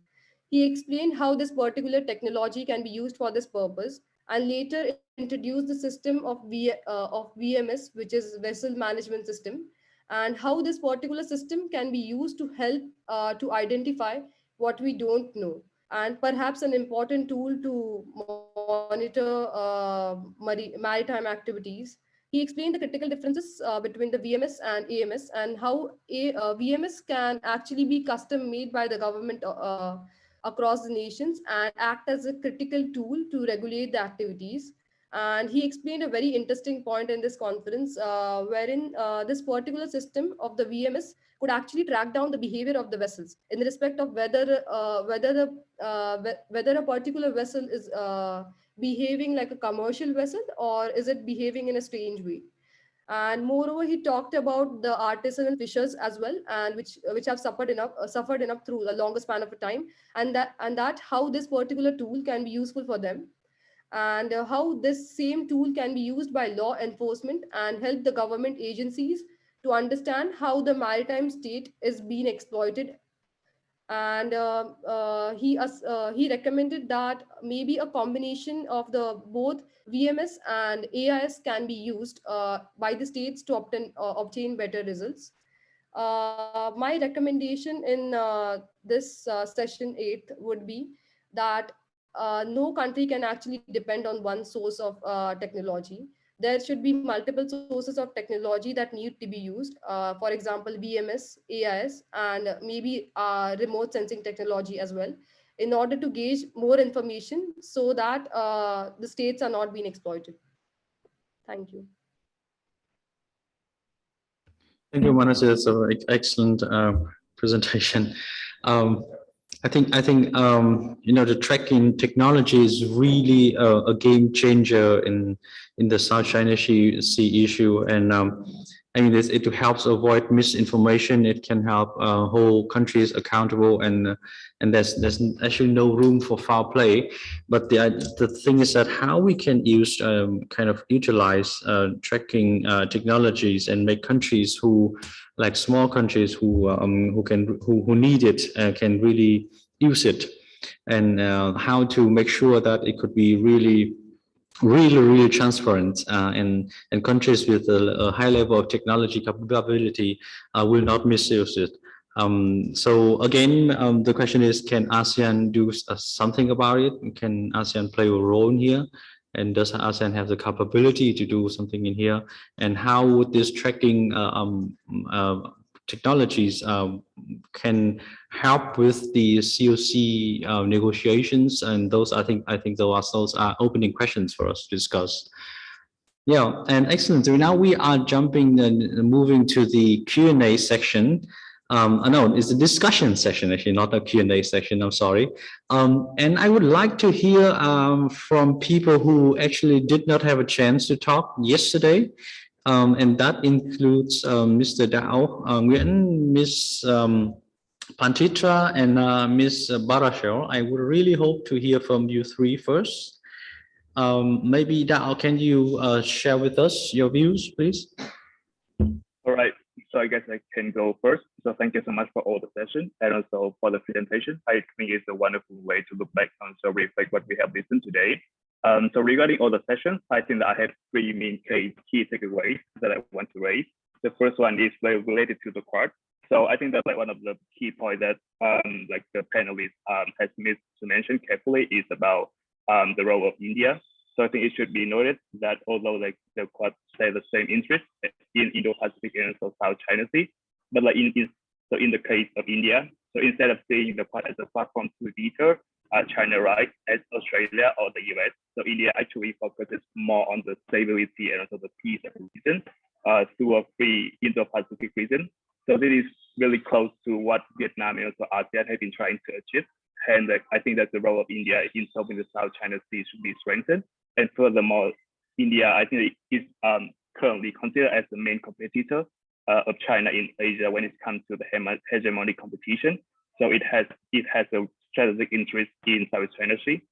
He explained how this particular technology can be used for this purpose, and later introduced the system of VMS, which is Vessel Management System, and how this particular system can be used to help to identify what we don't know, and perhaps an important tool to monitor maritime activities. He explained the critical differences between the VMS and AMS, and how VMS can actually be custom made by the government across the nations and act as a critical tool to regulate the activities. And he explained a very interesting point in this conference, wherein this particular system of the VMS could actually track down the behavior of the vessels in respect of whether a particular vessel is behaving like a commercial vessel, or is it behaving in a strange way. And moreover, he talked about the artisanal fishers as well, and which have suffered enough through a longer span of a time, and that how this particular tool can be useful for them, and how this same tool can be used by law enforcement and help the government agencies to understand how the maritime state is being exploited. And he recommended that maybe a combination of the both VMS and AIS can be used by the states to obtain better results. My recommendation in this session 8 would be that no country can actually depend on one source of technology. There should be multiple sources of technology that need to be used. For example, VMS, AIS, and maybe remote sensing technology as well, in order to gauge more information so that the states are not being exploited. Thank you. Thank you, Manas. It's an excellent presentation. I think the tracking technology is really a game changer in the South China Sea issue, and it helps avoid misinformation. It can help hold countries accountable, and there's actually no room for foul play. But the thing is that how we can use kind of utilize tracking technologies and make countries who, like small countries who need it, can really use it, and how to make sure that it could be really transparent, and countries with a high level of technology capability will not misuse it. So again, the question is, can ASEAN do something about it? Can ASEAN play a role in here? And does ASEAN have the capability to do something in here? And how would this tracking technologies can help with the COC negotiations? And those, I think those are opening questions for us to discuss. Yeah, and excellent. So now we are jumping and moving to the Q&A section. No, it's a discussion session, actually, not a Q&A section, I'm sorry. And I would like to hear from people who actually did not have a chance to talk yesterday. And that includes Mr. Dao Nguyen, Ms. Pantitra, and Ms. Barashel. I would really hope to hear from you three first. Maybe Dao, can you share with us your views, please? All right, so I guess I can go first. So thank you so much for all the session and also for the presentation. I think it's a wonderful way to look back and so reflect what we have listened today. So regarding all the sessions, I think that I have three main key takeaways that I want to raise. The first one is very related to the Quad. So I think that one of the key points that like the panelists has missed to mention carefully is about the role of India. So I think it should be noted that although like the Quad share the same interest in Indo-Pacific and also South China Sea, but like in the case of India, so instead of seeing the Quad as a platform to deter China right as Australia or the US, so India actually focuses more on the stability and also the peace of the region through a free Indo-Pacific region. So this is really close to what Vietnam and also ASEAN have been trying to achieve. And I think that the role of India in solving the South China Sea should be strengthened. And furthermore, India, I think, is currently considered as the main competitor of China in Asia when it comes to the hegemonic competition. So it has a strategic interest in South China Sea.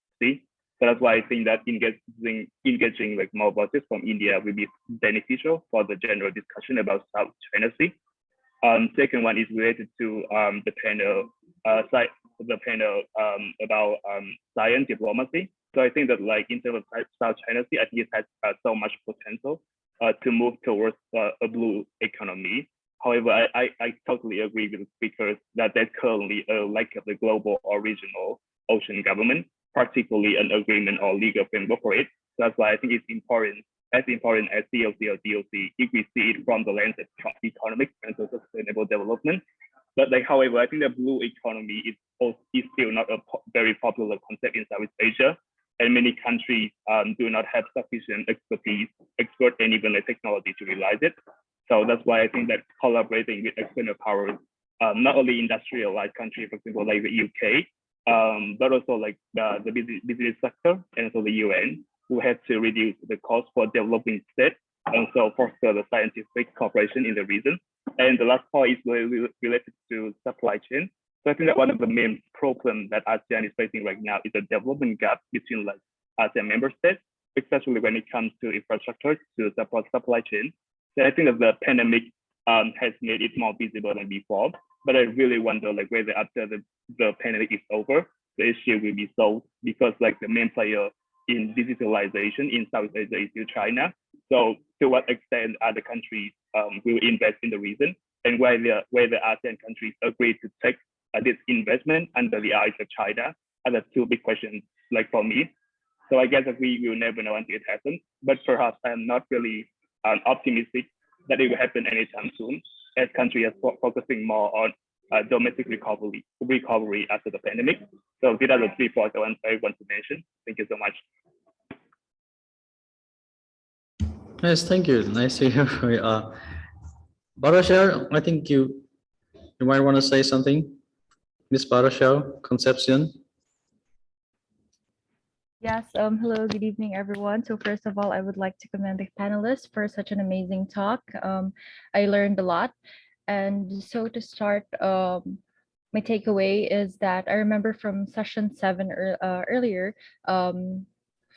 So that's why I think that engaging like more voices from India will be beneficial for the general discussion about South China Sea. Second one is related to the panel about science diplomacy. So I think that like in terms of South China Sea, I think it has so much potential to move towards a blue economy. However, I totally agree with the speakers that there's currently a lack of the global or regional ocean government, particularly an agreement or legal framework for it. So that's why I think it's important, as important as COC or DOC, if we see it from the lens of economic and sustainable development. But like, however, I think the blue economy is still not a very popular concept in Southeast Asia, and many countries do not have sufficient expertise, and even the technology to realize it. So that's why I think that collaborating with external powers, not only industrialized countries, for example, like the UK, but also like the business sector and also the UN, who have to reduce the cost for developing states and so foster the scientific cooperation in the region. And the last part is related to supply chain. So I think that one of the main problems that ASEAN is facing right now is a development gap between like ASEAN member states, especially when it comes to infrastructure to support supply chain. So I think that the pandemic has made it more visible than before. But I really wonder like whether after the pandemic is over, the issue will be solved, because like the main player in digitalization in Southeast Asia is still China. So to what extent other countries will invest in the region, and whether ASEAN countries agree to take this investment under the eyes of China, are the two big questions like for me. So I guess that we will never know until it happens, but perhaps I'm not really optimistic that it will happen anytime soon, as countries are focusing more on domestic recovery after the pandemic. So these are the 3 points I want to mention. Thank you so much. Yes, thank you. Nice to hear from you. Barashar, I think you might want to say something. Ms. Barashar, Concepcion. Yes, hello, good evening, everyone. So first of all, I would like to commend the panelists for such an amazing talk. I learned a lot. And so to start, my takeaway is that I remember from session 7 earlier,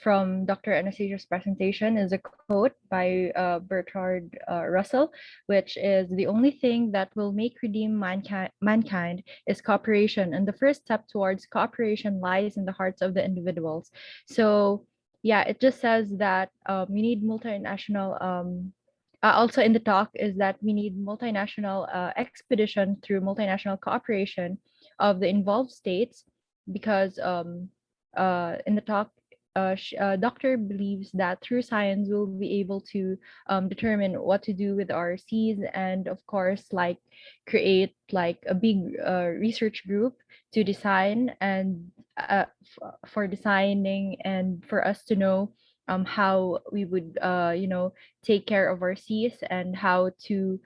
from Dr. Anastasia's presentation is a quote by Bertrand Russell, which is, the only thing that will redeem mankind is cooperation. And the first step towards cooperation lies in the hearts of the individuals. So yeah, it just says that we need multinational, also in the talk is that we need multinational expedition through multinational cooperation of the involved states, because in the talk, doctor believes that through science we'll be able to determine what to do with our seas, and of course like create like a big research group to design and for designing and for us to know how we would take care of our seas and how to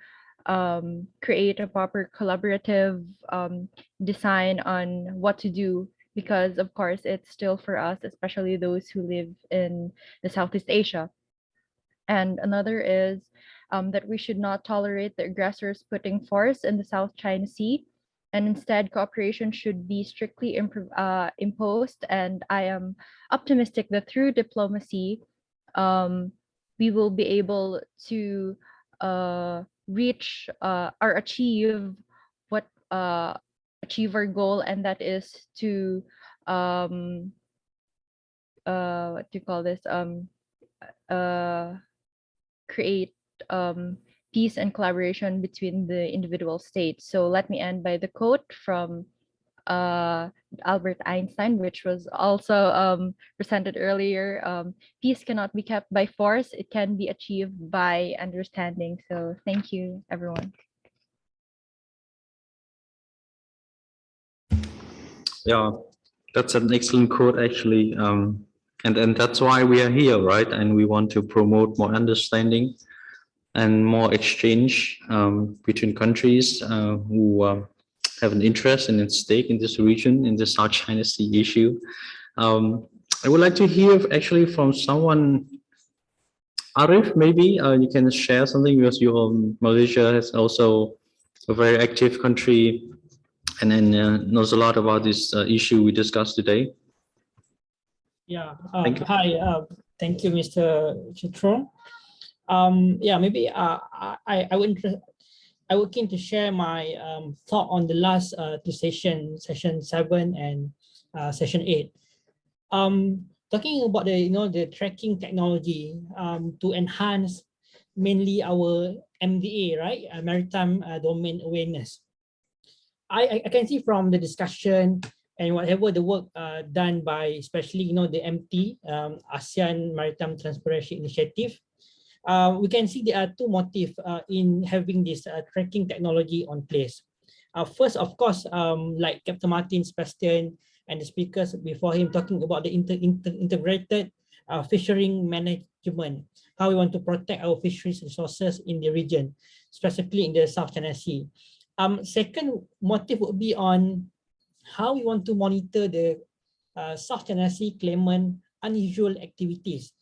create a proper collaborative design on what to do, because of course it's still for us, especially those who live in the Southeast Asia. And another is that we should not tolerate the aggressors putting force in the South China Sea, and instead cooperation should be strictly imposed. And I am optimistic that through diplomacy, we will be able to reach or achieve our goal, and that is to what do you call this, create peace and collaboration between the individual states. So let me end by the quote from Albert Einstein, which was also presented earlier. Peace cannot be kept by force, it can be achieved by understanding. So thank you, everyone. Yeah, that's an excellent quote, actually. And that's why we are here, right? And we want to promote more understanding and more exchange between countries who have an interest and at stake in this region, in the South China Sea issue. I would like to hear actually from someone Arif, maybe you can share something because Malaysia is also a very active country and then knows a lot about this issue we discussed today. Yeah. Thank you. Hi. Thank you, Mr. Chitron. Yeah. Maybe I would keen to share my thought on the last two sessions, session 7 and session 8. Talking about the tracking technology to enhance mainly our MDA, right? Maritime domain awareness. I can see from the discussion and whatever the work done by especially the MT, ASEAN Maritime Transparency Initiative, we can see there are two motives in having this tracking technology on place. First, of course, like Captain Martin, Sebastian, and the speakers before him talking about the integrated fishery management, how we want to protect our fisheries resources in the region, specifically in the South China Sea. Second motive would be on how we want to monitor the South China Sea claimant unusual activities,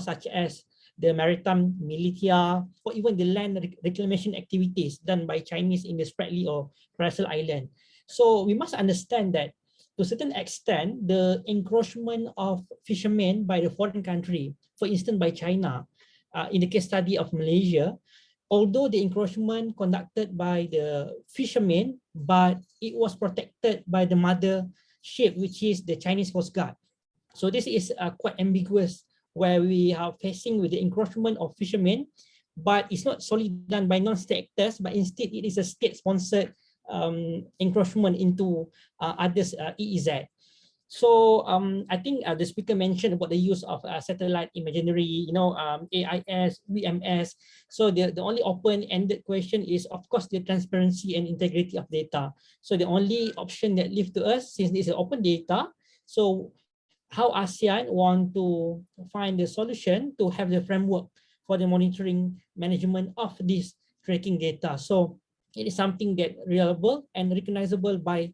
such as the maritime militia, or even the land reclamation activities done by Chinese in the Spratly or Paracel Island. So we must understand that to a certain extent, the encroachment of fishermen by the foreign country, for instance, by China, in the case study of Malaysia, although the encroachment conducted by the fishermen, but it was protected by the mother ship, which is the Chinese Coast Guard. So this is quite ambiguous, where we are facing with the encroachment of fishermen, but it's not solely done by non-state actors, but instead it is a state-sponsored encroachment into others' EEZ. So I think the speaker mentioned about the use of satellite imagery, AIS, VMS. So the only open-ended question is, of course, the transparency and integrity of data. So the only option that leaves to us, since this is open data, so how ASEAN want to find the solution to have the framework for the monitoring management of this tracking data. So it is something that reliable and recognizable by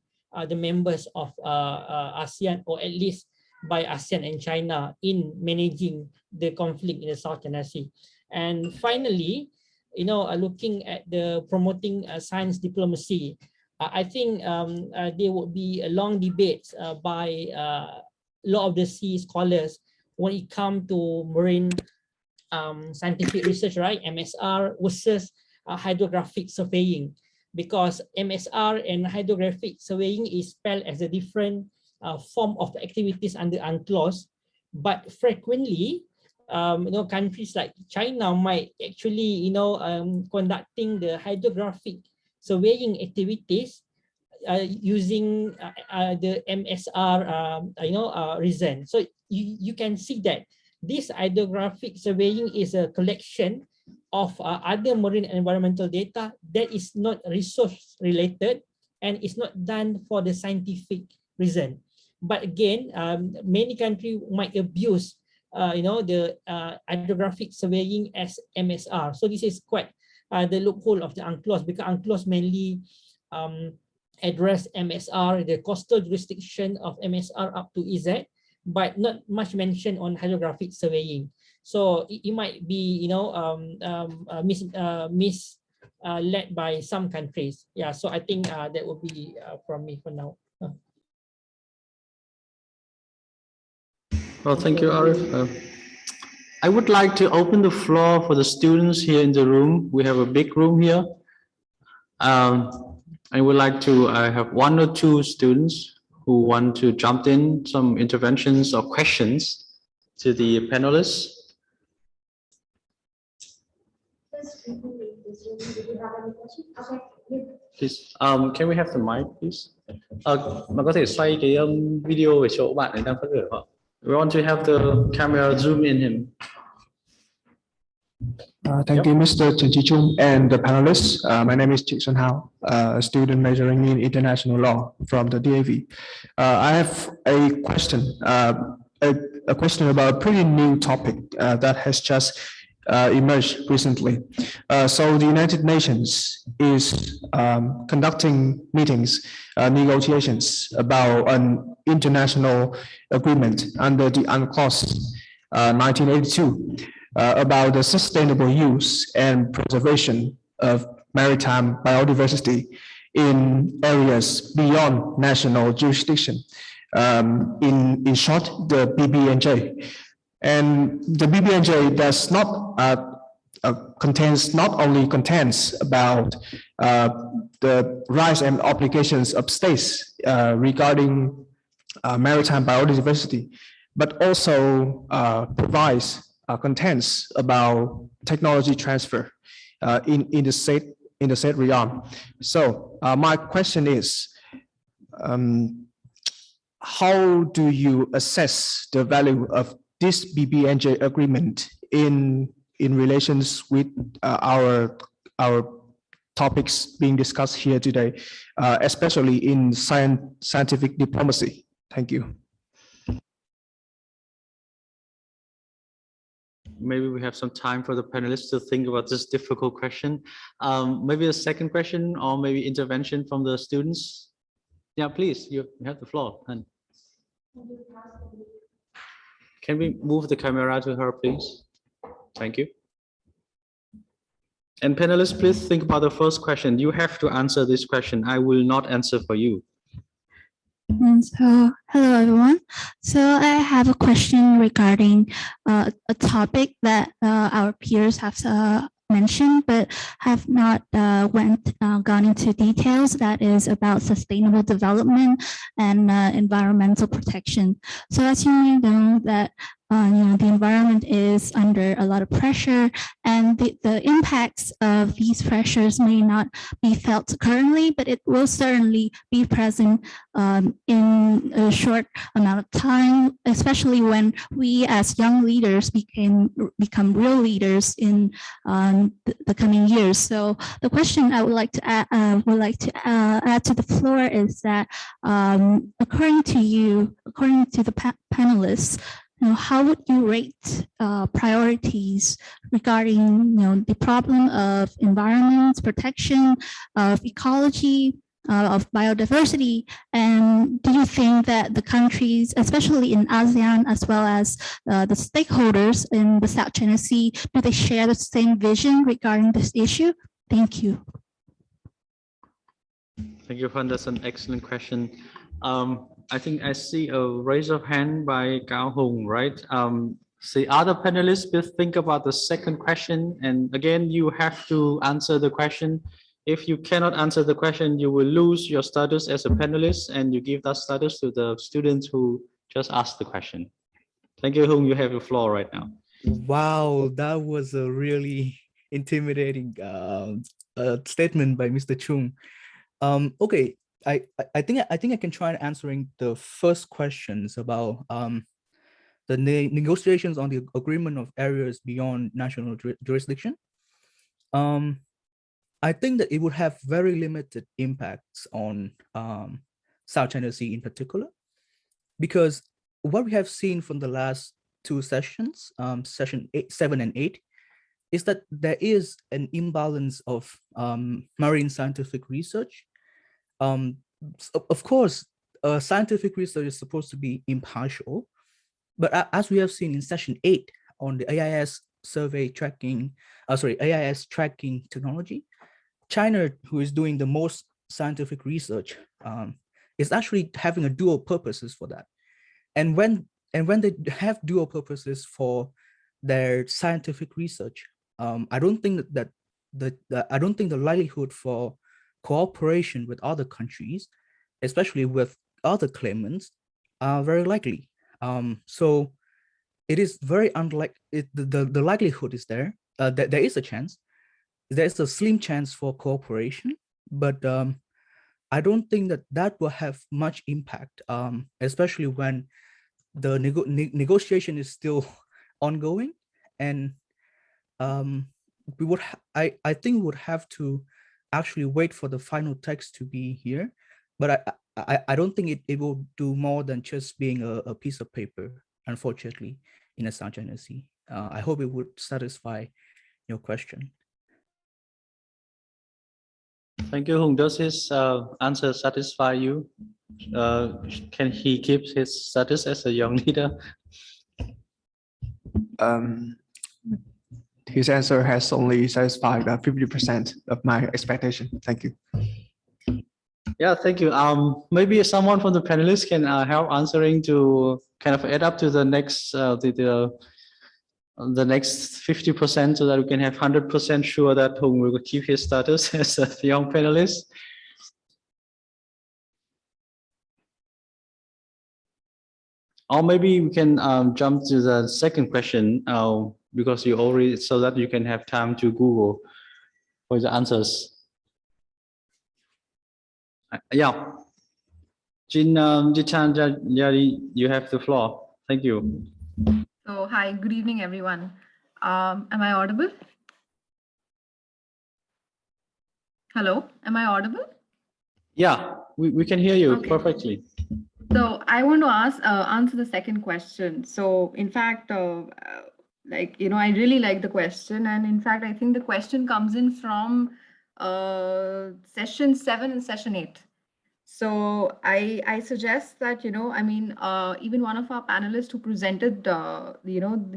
the members of ASEAN, or at least by ASEAN and China in managing the conflict in the South China Sea. And finally, looking at the promoting science diplomacy, I think there would be a long debate by law of the sea scholars when it comes to marine scientific research, right? MSR versus hydrographic surveying, because MSR and hydrographic surveying is spelled as a different form of activities under UNCLOS, but frequently, countries like China might actually, conducting the hydrographic surveying activities using the MSR, reason. So you can see that this hydrographic surveying is a collection of other marine and environmental data that is not resource related and is not done for the scientific reason. But again, many countries might abuse, the hydrographic surveying as MSR. So this is quite the loophole of the UNCLOS, because UNCLOS mainly address MSR, the coastal jurisdiction of MSR up to EZ, but not much mention on hydrographic surveying. So it might be, misled by some countries. Yeah, so I think that would be from me for now. Well, thank you, Arif. I would like to open the floor for the students here in the room. We have a big room here. I would like to have 1 or 2 students who want to jump in some interventions or questions to the panelists. Please, can we have the mic, please? Mà có thể xoay cái video về chỗ bạn ấy đang phát biểu không? We want to have the camera zoom in him. Thank you, Mr. Chen Chi-chung and the panelists. My name is Chi Sun Hao, a student majoring in international law from the DAV. I have a question, a question about a pretty new topic that has just emerged recently. So the United Nations is conducting meetings, negotiations about an international agreement under the UNCLOS 1982. about the sustainable use and preservation of maritime biodiversity in areas beyond national jurisdiction. In short, the BBNJ. And the BBNJ does not not only contains about the rights and obligations of states regarding maritime biodiversity, but also provides contents about technology transfer in the said realm. So my question is, how do you assess the value of this BBNJ agreement in relations with our topics being discussed here today, especially in scientific diplomacy? Thank you. Maybe we have some time for the panelists to think about this difficult question. Maybe a second question or maybe intervention from the students. Yeah, please, you have the floor. And can we move the camera to her, please? Thank you. And panelists, please think about the first question. You have to answer this question. I will not answer for you. So, hello everyone. So I have a question regarding a topic that our peers have mentioned, but have not gone into details. That is about sustainable development and environmental protection. So as you may know that the environment is under a lot of pressure, and the impacts of these pressures may not be felt currently, but it will certainly be present in a short amount of time, especially when we as young leaders become real leaders in the coming years. So the question I would like to add to the floor is that according to you, according to the panelists, how would you rate priorities regarding the problem of environment protection, of ecology, of biodiversity? And do you think that the countries, especially in ASEAN, as well as the stakeholders in the South China Sea, do they share the same vision regarding this issue? Thank you. Thank you, Fan. That's an excellent question. I think I see a raise of hand by Cao Hùng, right? The other panelists will think about the second question. And again, you have to answer the question. If you cannot answer the question, you will lose your status as a panelist, and you give that status to the students who just asked the question. Thank you, Hùng. You have the floor right now. Wow, that was a really intimidating statement by Mr. Chung. Okay. I think I can try answering the first questions about the negotiations on the agreement of areas beyond national jurisdiction. I think that it would have very limited impacts on South China Sea in particular, because what we have seen from the last two sessions, session 7 and 8, is that there is an imbalance of marine scientific research. Of course, scientific research is supposed to be impartial, but as we have seen in session 8 on the AIS survey tracking, AIS tracking technology, China, who is doing the most scientific research, is actually having a dual purposes for that. And when they have dual purposes for their scientific research, I don't think that the likelihood for cooperation with other countries, especially with other claimants, are very likely. So it is very unlikely. The likelihood is there. That there is a chance. There is a slim chance for cooperation, but I don't think that will have much impact, especially when the negotiation is still ongoing, and I think we would have to actually wait for the final text to be here, but I don't think it will do more than just being a piece of paper, unfortunately, in the South China Sea. I hope it would satisfy your question. Thank you, Hùng. Does his answer satisfy you? Can he keep his status as a young leader? his answer has only satisfied 50% of my expectation. Thank you. Yeah, thank you. Maybe someone from the panelists can help answering to kind of add up to the next the next 50% so that we can have 100% sure that Hung will keep his status as a young panelist. Or maybe we can jump to the second question because you already, so that you can have time to Google for the answers. Yeah. Jin Jithan, you have the floor. Thank you. So, hi, good evening, everyone. Am I audible? Hello, am I audible? Yeah, we can hear you Okay. perfectly. So I want to answer the second question. So in fact, like, I really like the question. And in fact, I think the question comes in from session 7 and session 8. So I suggest that, even one of our panelists who presented,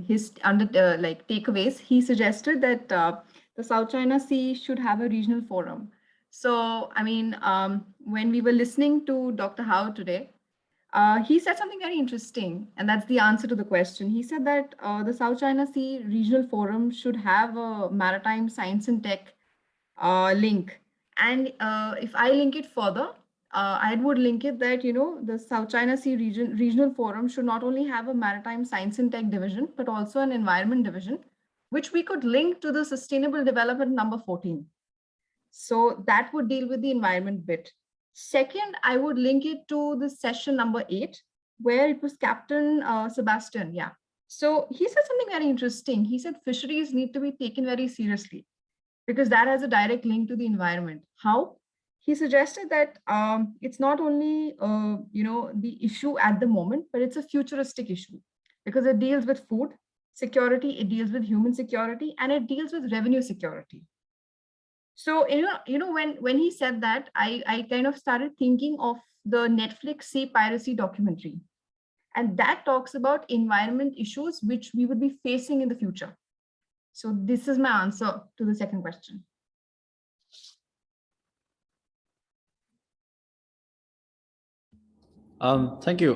his takeaways, he suggested that the South China Sea should have a regional forum. So, when we were listening to Dr. Howe today, he said something very interesting, and that's the answer to the question. He said that the South China Sea Regional Forum should have a maritime science and tech link. And if I link it further, I would link it that, the South China Sea Regional Forum should not only have a maritime science and tech division, but also an environment division, which we could link to the Sustainable Development number 14. So that would deal with the environment bit. Second, I would link it to the session number 8, where it was Captain Sebastian. Yeah. So he said something very interesting. He said fisheries need to be taken very seriously because that has a direct link to the environment. How? He suggested that it's not only the issue at the moment, but it's a futuristic issue because it deals with food security, it deals with human security, and it deals with revenue security. So, when he said that, I kind of started thinking of the Netflix Sea Piracy documentary. And that talks about environment issues which we would be facing in the future. So this is my answer to the second question. Thank you.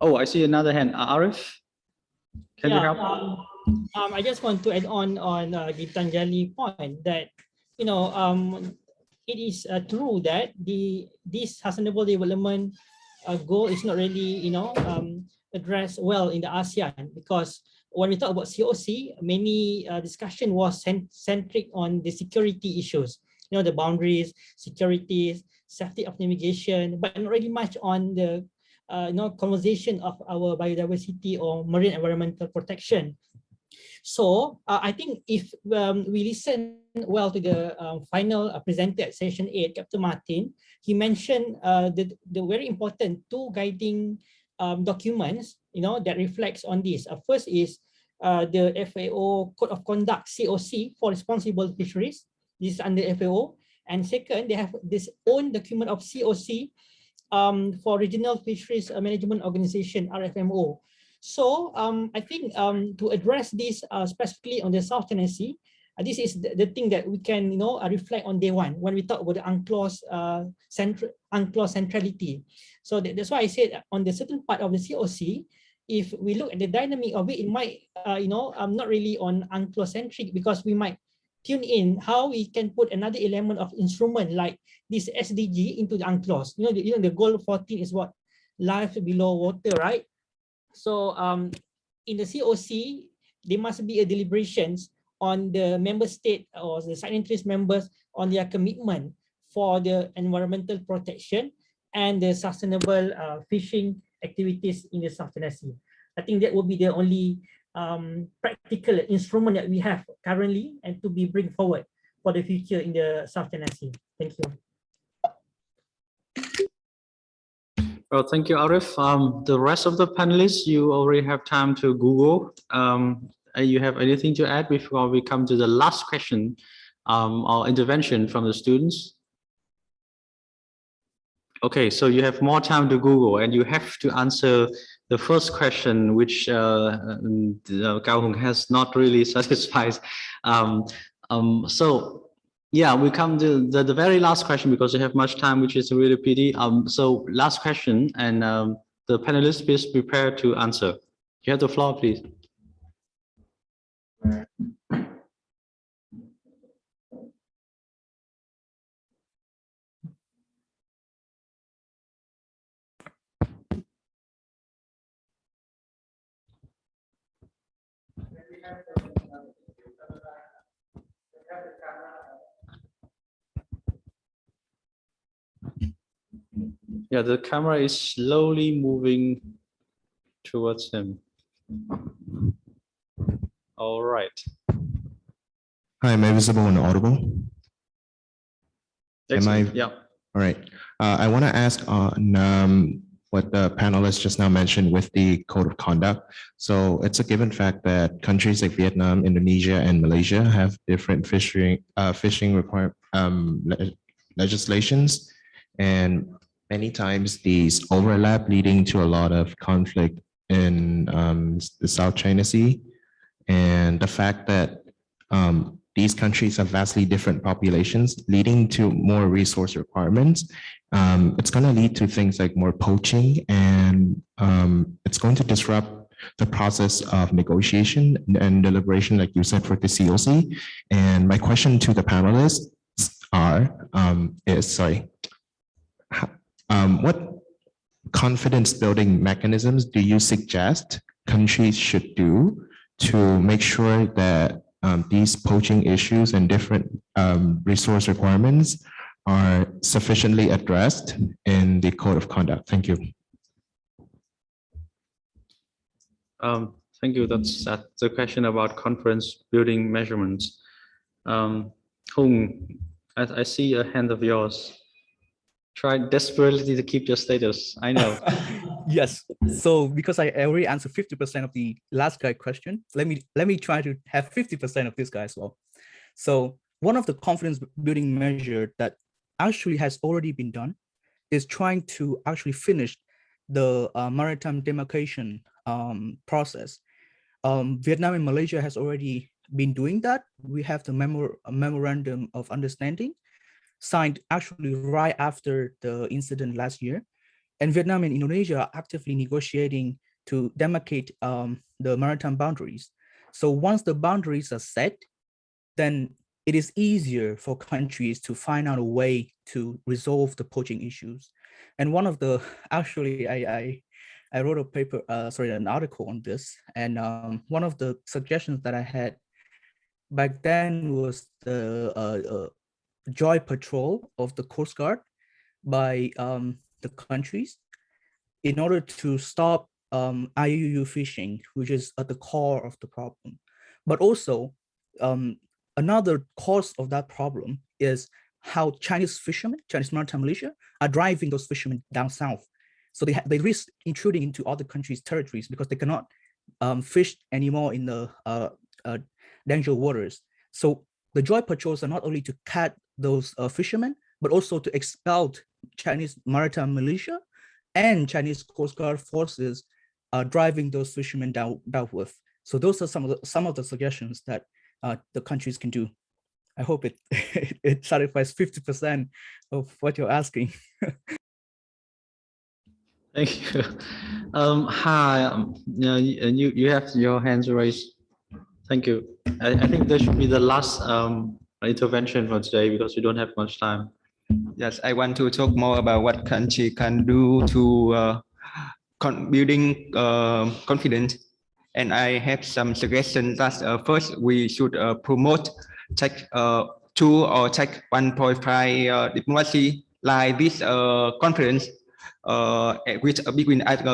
Oh, I see another hand. Arif, can you help? I just want to add on Gitanjali point that, it is true that this sustainable development goal is not really, addressed well in the ASEAN, because when we talk about COC, many discussion was centric on the security issues, the boundaries, securities, safety of navigation, but not really much on the conversation of our biodiversity or marine environmental protection. So I think if we listen well to the final presenter at session 8, Captain Martin, he mentioned the very important two guiding documents, that reflects on this. First is the FAO Code of Conduct, COC, for responsible fisheries. This is under FAO. And second, they have this own document of COC for Regional Fisheries Management Organization, RFMO. So I think to address this specifically on the South China Sea, this is the thing that we can reflect on day one when we talk about the UNCLOS centrality. So that's why I said on the certain part of the COC, if we look at the dynamic of it, it might not really on UNCLOS centric, because we might tune in how we can put another element of instrument like this SDG into the UNCLOS. The goal 14 is what? Life below water, right? So in the COC, there must be a deliberations on the member state or the signatories members on their commitment for the environmental protection and the sustainable fishing activities in the South China Sea. I think that will be the only practical instrument that we have currently and to be bring forward for the future in the South China Sea. Thank you. Well, thank you, Arif. The rest of the panelists, you already have time to Google. You have anything to add before we come to the last question or intervention from the students? Okay, so you have more time to Google and you have to answer the first question, which Cao Hùng has not really satisfied. So yeah, we come to the very last question because we have much time, which is really pity. So last question, and the panelists, please prepare to answer. You have the floor, please. Yeah, the camera is slowly moving towards him. All right. Hi, am I visible and audible? Excellent. Yeah. All right. I want to ask on what the panelists just now mentioned with the code of conduct. So it's a given fact that countries like Vietnam, Indonesia, and Malaysia have different fishing legislations, and many times these overlap, leading to a lot of conflict in the South China Sea. And the fact that these countries have vastly different populations, leading to more resource requirements. It's going to lead to things like more poaching, and it's going to disrupt the process of negotiation and deliberation, like you said, for the COC. And my question to the panelists what confidence building mechanisms do you suggest countries should do to make sure that these poaching issues and different resource requirements are sufficiently addressed in the code of conduct? Thank you. Thank you. That's the question about confidence building measurements. Hùng, I see a hand of yours. Try desperately to keep your status. I know. Yes. So because I already answered 50% of the last guy question, let me try to have 50% of this guy as well. So one of the confidence building measure that actually has already been done is trying to actually finish the maritime demarcation process. Vietnam and Malaysia has already been doing that. We have the memorandum of understanding signed actually right after the incident last year. And Vietnam and Indonesia are actively negotiating to demarcate the maritime boundaries. So once the boundaries are set, then it is easier for countries to find out a way to resolve the poaching issues. And one of the, actually, I wrote a paper, an article on this. And one of the suggestions that I had back then was the joint patrol of the Coast Guard by the countries in order to stop IUU fishing, which is at the core of the problem. But also, another cause of that problem is how Chinese fishermen, Chinese maritime militia, are driving those fishermen down south. So they risk intruding into other countries' territories because they cannot fish anymore in the dangerous waters. So the joint patrols are not only to catch those fishermen, but also to expel Chinese maritime militia and Chinese Coast Guard forces driving those fishermen down with. So those are some of the suggestions that the countries can do. I hope it satisfies 50% of what you're asking. Thank you. Hi, you have your hands raised. Thank you. I think this should be the last intervention for today because we don't have much time. Yes, I want to talk more about what country can do to building confidence. And I have some suggestions that first we should promote Tech 2 or Tech 1.5 diplomacy like this conference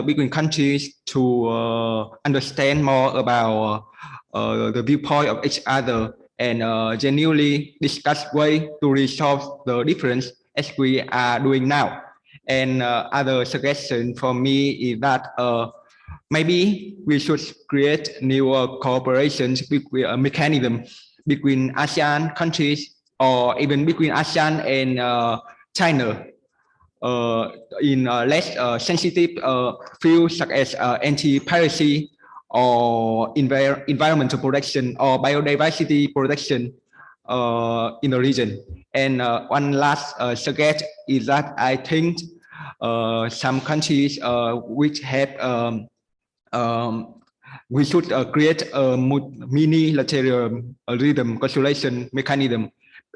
between countries to understand more about the viewpoint of each other and genuinely discuss way to resolve the difference as we are doing now. And other suggestion for me is that maybe we should create new cooperations with a mechanism between ASEAN countries or even between ASEAN and China. in less sensitive fields such as anti-piracy or environmental protection or biodiversity protection in the region. And one last suggestion is that I think some countries which have we should create a mini-lateral rhythm consolidation mechanism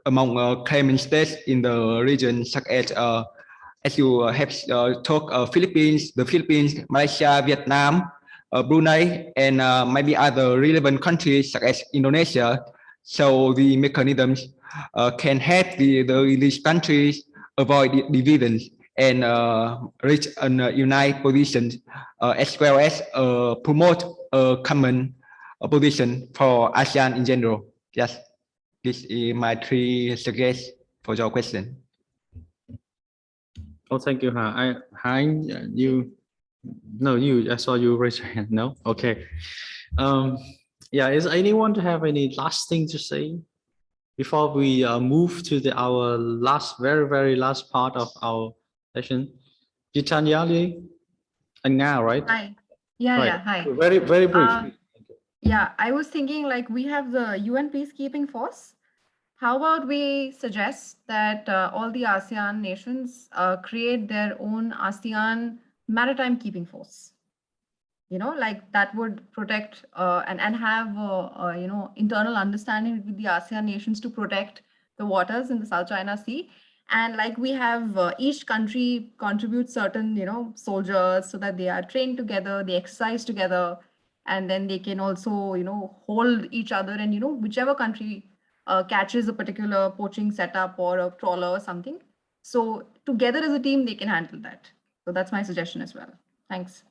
among claimant states in the region, such as you have talked, the Philippines, Malaysia, Vietnam, Brunei, and maybe other relevant countries such as Indonesia. So the mechanisms can help these countries avoid divisions and reach a united position, as well as promote a common position for ASEAN in general. Yes, this is my three suggestions for your question. Oh, thank you, you. No, I saw you raise your hand. No, okay. Yeah, is anyone to have any last thing to say before we move to our very last part of our session? Gitanyali and now, right? Hi. Yeah, right. yeah. Hi. Very brief. Yeah, I was thinking like we have the UN peacekeeping force. How about we suggest that all the ASEAN nations create their own ASEAN maritime keeping force? You know, like that would protect and have you know, internal understanding with the ASEAN nations to protect the waters in the South China Sea. And like we have each country contribute certain, you know, soldiers so that they are trained together, they exercise together, and then they can also, you know, hold each other. And you know, whichever country catches a particular poaching setup or a trawler or something, so together as a team they can handle that. So that's my suggestion as well. Thanks.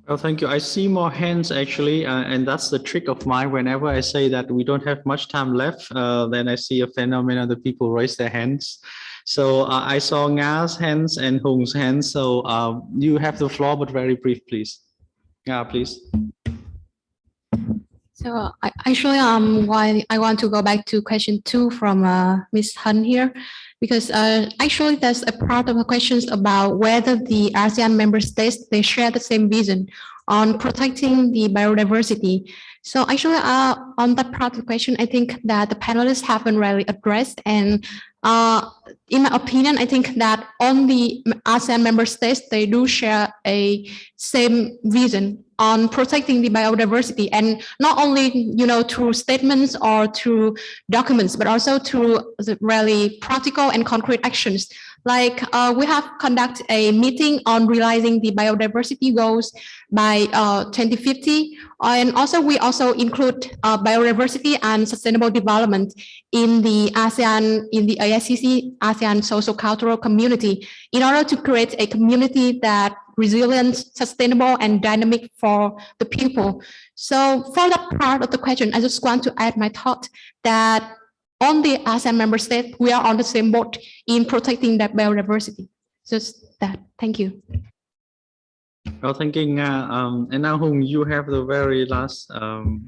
Well, thank you. I see more hands actually, and that's the trick of mine. Whenever I say that we don't have much time left, then I see a phenomenon that people raise their hands. So I saw Nga's hands and Hung's hands. So you have the floor, but very brief, please. Nga, please. So why I want to go back to question 2 from Ms. Hun here, because actually there's a part of the questions about whether the ASEAN member states, they share the same vision on protecting the biodiversity. So actually on that part of the question, I think that the panelists haven't really addressed. And in my opinion, I think that on the ASEAN member states, they do share a same vision on protecting the biodiversity, and not only, you know, through statements or through documents, but also through the really practical and concrete actions. Like we have conducted a meeting on realizing the biodiversity goals by 2050, and also we also include biodiversity and sustainable development in the ASEAN, in the ASCC ASEAN socio-cultural community, in order to create a community that resilient, sustainable, and dynamic for the people. So for that part of the question, I just want to add my thought that on the ASEAN member state, we are on the same boat in protecting that biodiversity. Just that. Thank you. Well, thank you, Nga. And now, Hung, you have the very last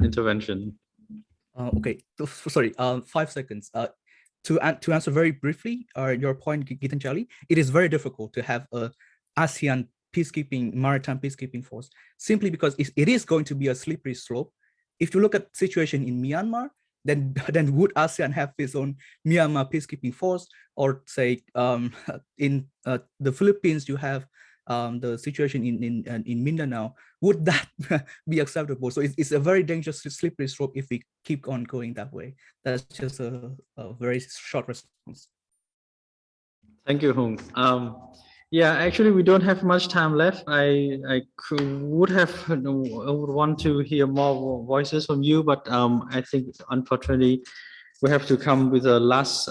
intervention. Okay, sorry, 5 seconds. To answer very briefly, your point, Gitanjali, it is very difficult to have a ASEAN maritime peacekeeping force, simply because it is going to be a slippery slope. If you look at the situation in Myanmar, then would ASEAN have its own Myanmar peacekeeping force? Or say in the Philippines, you have the situation in Mindanao. Would that be acceptable? So it's a very dangerous slippery slope if we keep on going that way. That's just a very short response. Thank you, Hung. Yeah, actually, we don't have much time left. I would want to hear more voices from you, but I think unfortunately we have to come with the last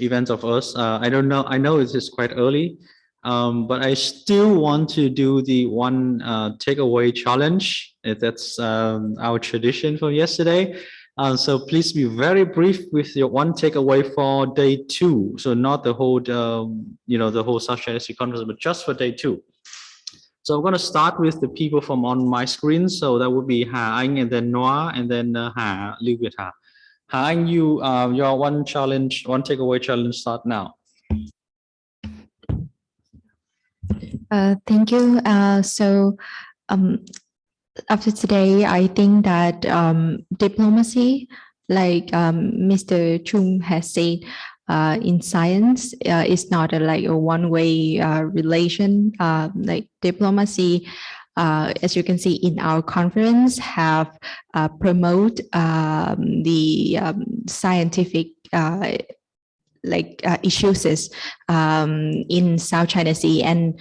event of us. I don't know. I know it is quite early, but I still want to do the one takeaway challenge. That's our tradition from yesterday. So please be very brief with your one takeaway for day 2. So not the whole, the whole South China Sea conference, but just for day 2. So I'm going to start with the people from on my screen. So that would be Ha Anh, and then Noah, and then Ha Liu Việt Ha. Ha Anh, your one takeaway challenge start now. Thank you. After today, I think that diplomacy, like Mr. Chung has said, in science, is not like a one-way relation. Like diplomacy, as you can see in our conference, have promote the scientific issues in South China Sea, and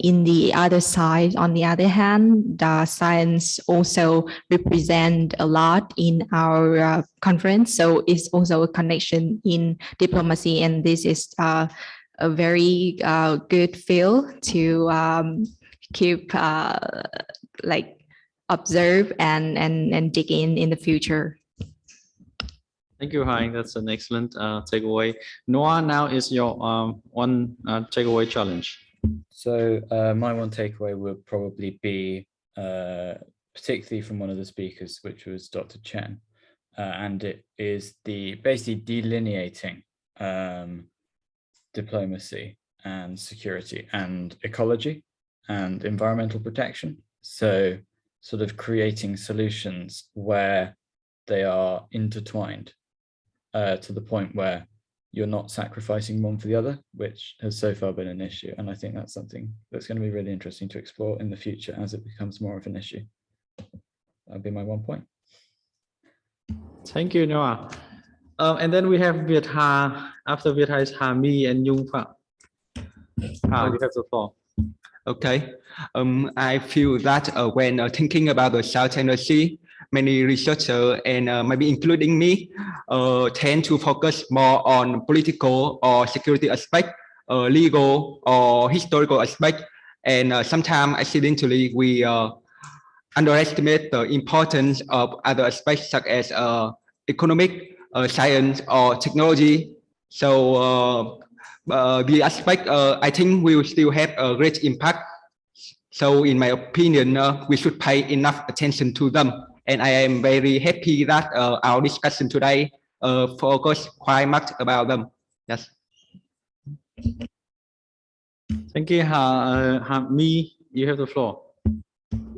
in the other side, on the other hand, the science also represent a lot in our conference. So it's also a connection in diplomacy, and this is a very good field to keep observe and dig in the future. Thank you, Hein. That's an excellent takeaway. Noah, now is your one takeaway challenge. So my one takeaway would probably be, particularly from one of the speakers, which was Dr. Chen, and it is basically delineating diplomacy and security and ecology and environmental protection. So sort of creating solutions where they are intertwined to the point where you're not sacrificing one for the other, which has so far been an issue. And I think that's something that's going to be really interesting to explore in the future as it becomes more of an issue. That'd be my one point. Thank you, Noah. And then we have Viet Ha. After Viet Ha is Ha Mi and Nhung Pham. Ha, you have the floor. Okay. I feel that when thinking about the South China Sea, many researchers and maybe including me tend to focus more on political or security aspect, legal or historical aspect, and sometimes accidentally we underestimate the importance of other aspects such as economic, science or technology. So the aspect I think will still have a great impact. So in my opinion, we should pay enough attention to them. And I am very happy that our discussion today focused quite much about them. Yes. Thank you, Ha Mi. You have the floor.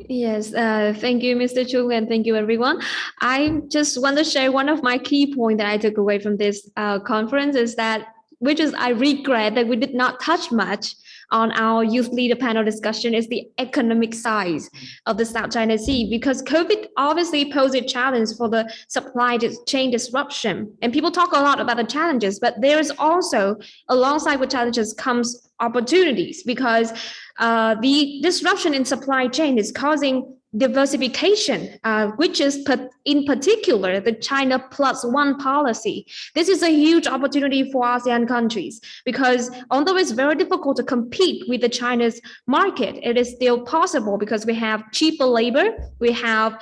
Yes, thank you, Mr. Chung, and thank you, everyone. I just want to share one of my key points that I took away from this conference is that, I regret that we did not touch much on our youth leader panel discussion, is the economic size of the South China Sea, because COVID obviously posed a challenge for the supply chain disruption. And people talk a lot about the challenges, but there is also, alongside with challenges comes opportunities, because the disruption in supply chain is causing diversification, which is in particular the China Plus One policy. This is a huge opportunity for ASEAN countries, because although it's very difficult to compete with the China's market, it is still possible because we have cheaper labor, we have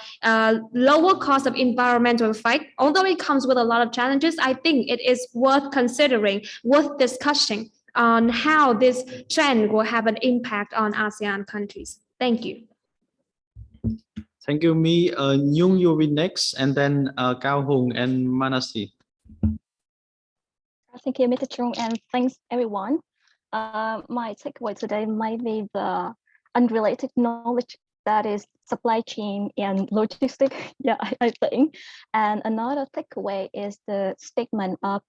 lower cost of environmental effect. Although it comes with a lot of challenges, I think it is worth considering, worth discussing on how this trend will have an impact on ASEAN countries. Thank you. Thank you, Mi. Nhung, you'll be next, and then Cao Hùng and Manasi. Thank you, Mr. Chung, and thanks, everyone. My takeaway today might be the unrelated knowledge that is supply chain and logistics. Yeah, I think. And another takeaway is the statement of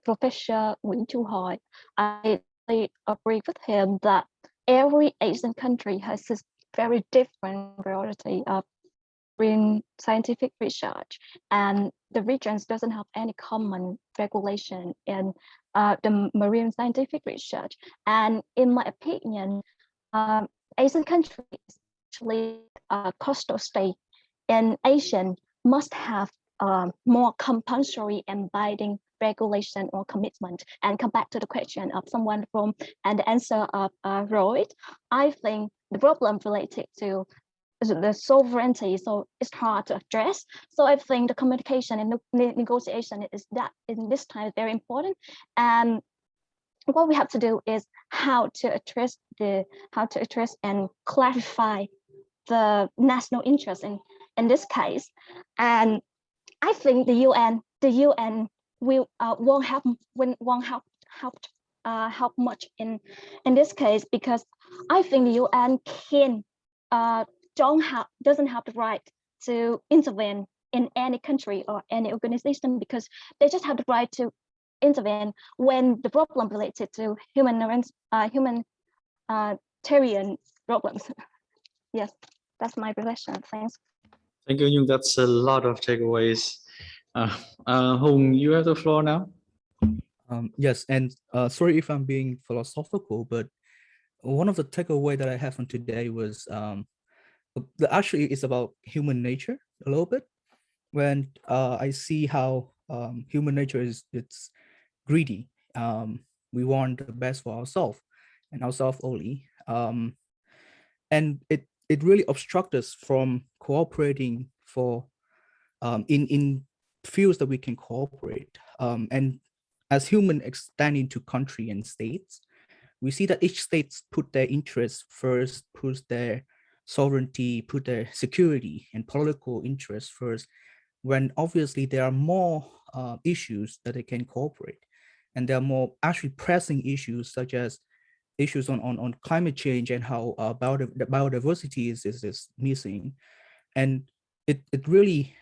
Professor Nguyễn Chu Hoài. I agree with him that every Asian country has a very different priority of doing scientific research, and the regions doesn't have any common regulation in the marine scientific research. And in my opinion, Asian countries, especially coastal state in Asia, must have more compulsory and binding regulation or commitment. And come back to the question of someone from and the answer of Roy, I think the problem related to the sovereignty, so it's hard to address. So I think the communication and the negotiation is that in this time is very important. And what we have to do is how to address and clarify the national interest in this case. And I think the UN will won't help help much in this case, because I think the UN doesn't have the right to intervene in any country or any organization, because they just have the right to intervene when the problem related to humanitarian problems. Yes, that's my reflection. Thanks. Thank you, Nhung. That's a lot of takeaways. Hùng, you have the floor now. Yes, and sorry if I'm being philosophical, but one of the takeaway that I have from today was actually it's about human nature a little bit. When I see how human nature it's greedy. We want the best for ourselves and ourselves only. And it really obstructs us from cooperating for in fields that we can cooperate. And as human extending to country and states, we see that each state put their interests first, puts their sovereignty, put their security and political interests first, when obviously there are more issues that they can cooperate. And there are more actually pressing issues, such as issues on climate change and how biodiversity is missing. And it really,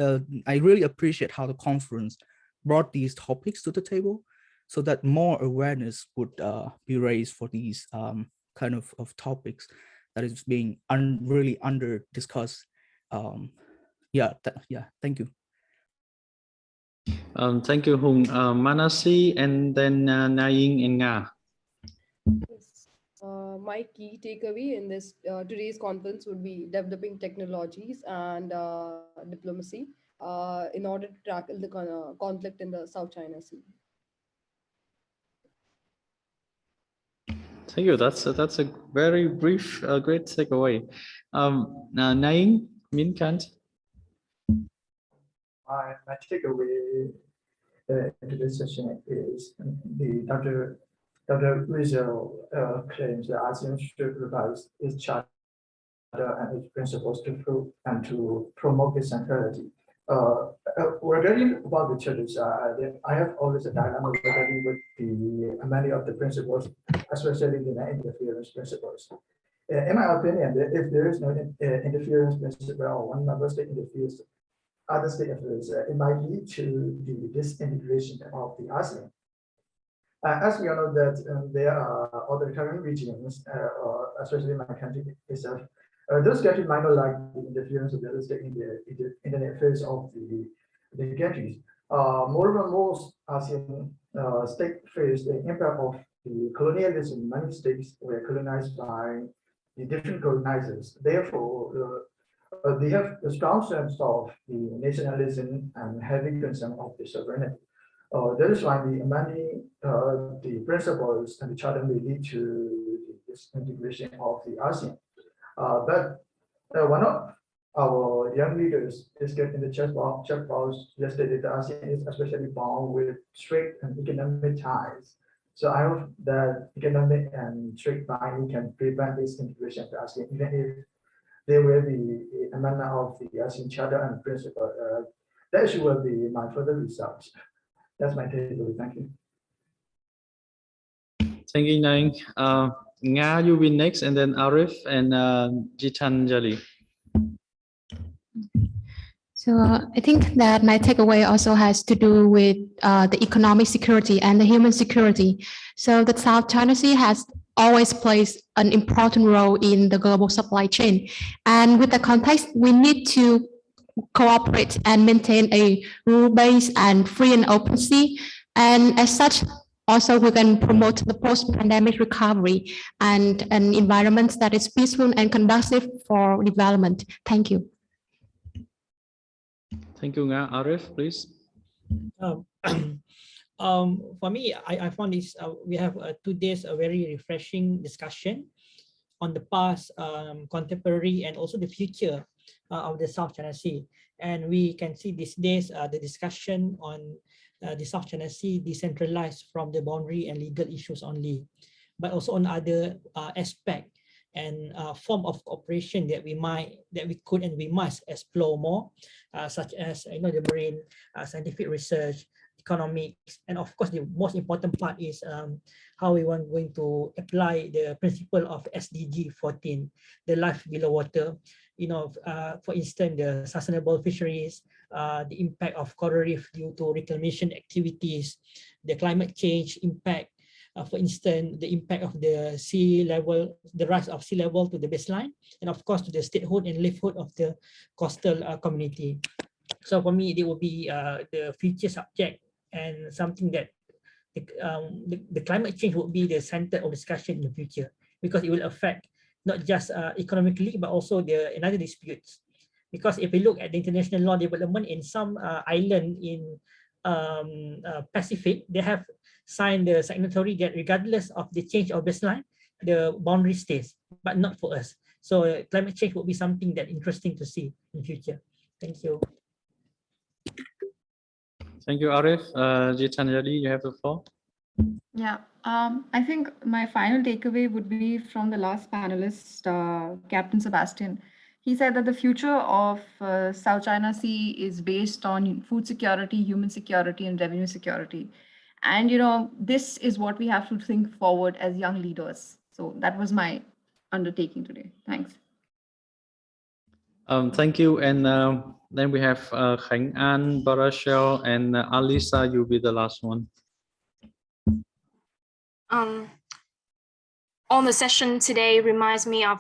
I really appreciate how the conference brought these topics to the table, so that more awareness would be raised for these kind of topics that is being really under discussed. Yeah, thank you. Thank you, Hùng. Manasi, and then Naing and Nga. Yes. My key takeaway in this today's conference would be developing technologies and diplomacy in order to tackle the conflict in the South China Sea. Thank you. That's a very brief, great takeaway. Naing, Min Kant. My takeaway into this session is the Dr. Rizzo claims that ASEAN should revise its charter and its principles to promote its centrality. Regarding about the churches, I have always a dilemma regarding with the many of the principles, especially the non-interference principles. In my opinion, if there is no interference principle or one member state interferes, other state affairs, it might lead to the disintegration of the ASEAN. As we all know that there are authoritarian regimes, especially in my country itself, those countries might not like the interference of the other state in the affairs of the countries. Moreover, most ASEAN states face the impact of the colonialism. Many states were colonized by the different colonizers. Therefore, they have a strong sense of the nationalism and heavy concern of the sovereignty. That is why the principles and the charter may lead to the disintegration of the ASEAN. But one of our young leaders is getting the check box yesterday. The ASEAN is especially bound with strict and economic ties. So I hope that economic and strict binding can prevent this integration of the ASEAN, even if there will be amendment of the ASEAN charter and principle. That will be my further results. That's my takeaway. Thank you. Thank you, Naing. Nga, you will next, and then Arif and Gitanjali. So I think that my takeaway also has to do with the economic security and the human security. So the South China Sea has always played an important role in the global supply chain. And with the context, we need to cooperate and maintain a rule-based and free and open sea. And as such, also we can promote the post-pandemic recovery and an environment that is peaceful and conducive for development. Thank you. Thank you, Nga. Arif, please. For me, I found this, we have 2 days a very refreshing discussion on the past, contemporary, and also the future of the South China Sea. And we can see these days the discussion on the South China Sea decentralized from the boundary and legal issues only, but also on other aspect and form of cooperation that we could and we must explore more, such as the marine scientific research, economics, and of course the most important part is how we want going to apply the principle of SDG 14, the life below water. For instance, the sustainable fisheries, the impact of coral reef due to reclamation activities, the climate change impact, for instance, the impact of the sea level, the rise of sea level to the baseline, and of course to the statehood and livelihood of the coastal community. So for me, it will be the future subject, and something that the climate change will be the center of discussion in the future, because it will affect not just economically, but also the another disputes. Because if we look at the international law development in some island in Pacific, they have signed the signatory that regardless of the change of baseline, the boundary stays, but not for us. So climate change will be something that interesting to see in future. Thank you. Thank you, Arif. Jitanjali, you have the floor. Yeah, I think my final takeaway would be from the last panelist, Captain Sebastian. He said that the future of South China Sea is based on food security, human security, and revenue security. And, this is what we have to think forward as young leaders. So that was my undertaking today. Thanks. Thank you. And then we have Khánh An, Barashel, and Alisa, you'll be the last one. On the session today reminds me of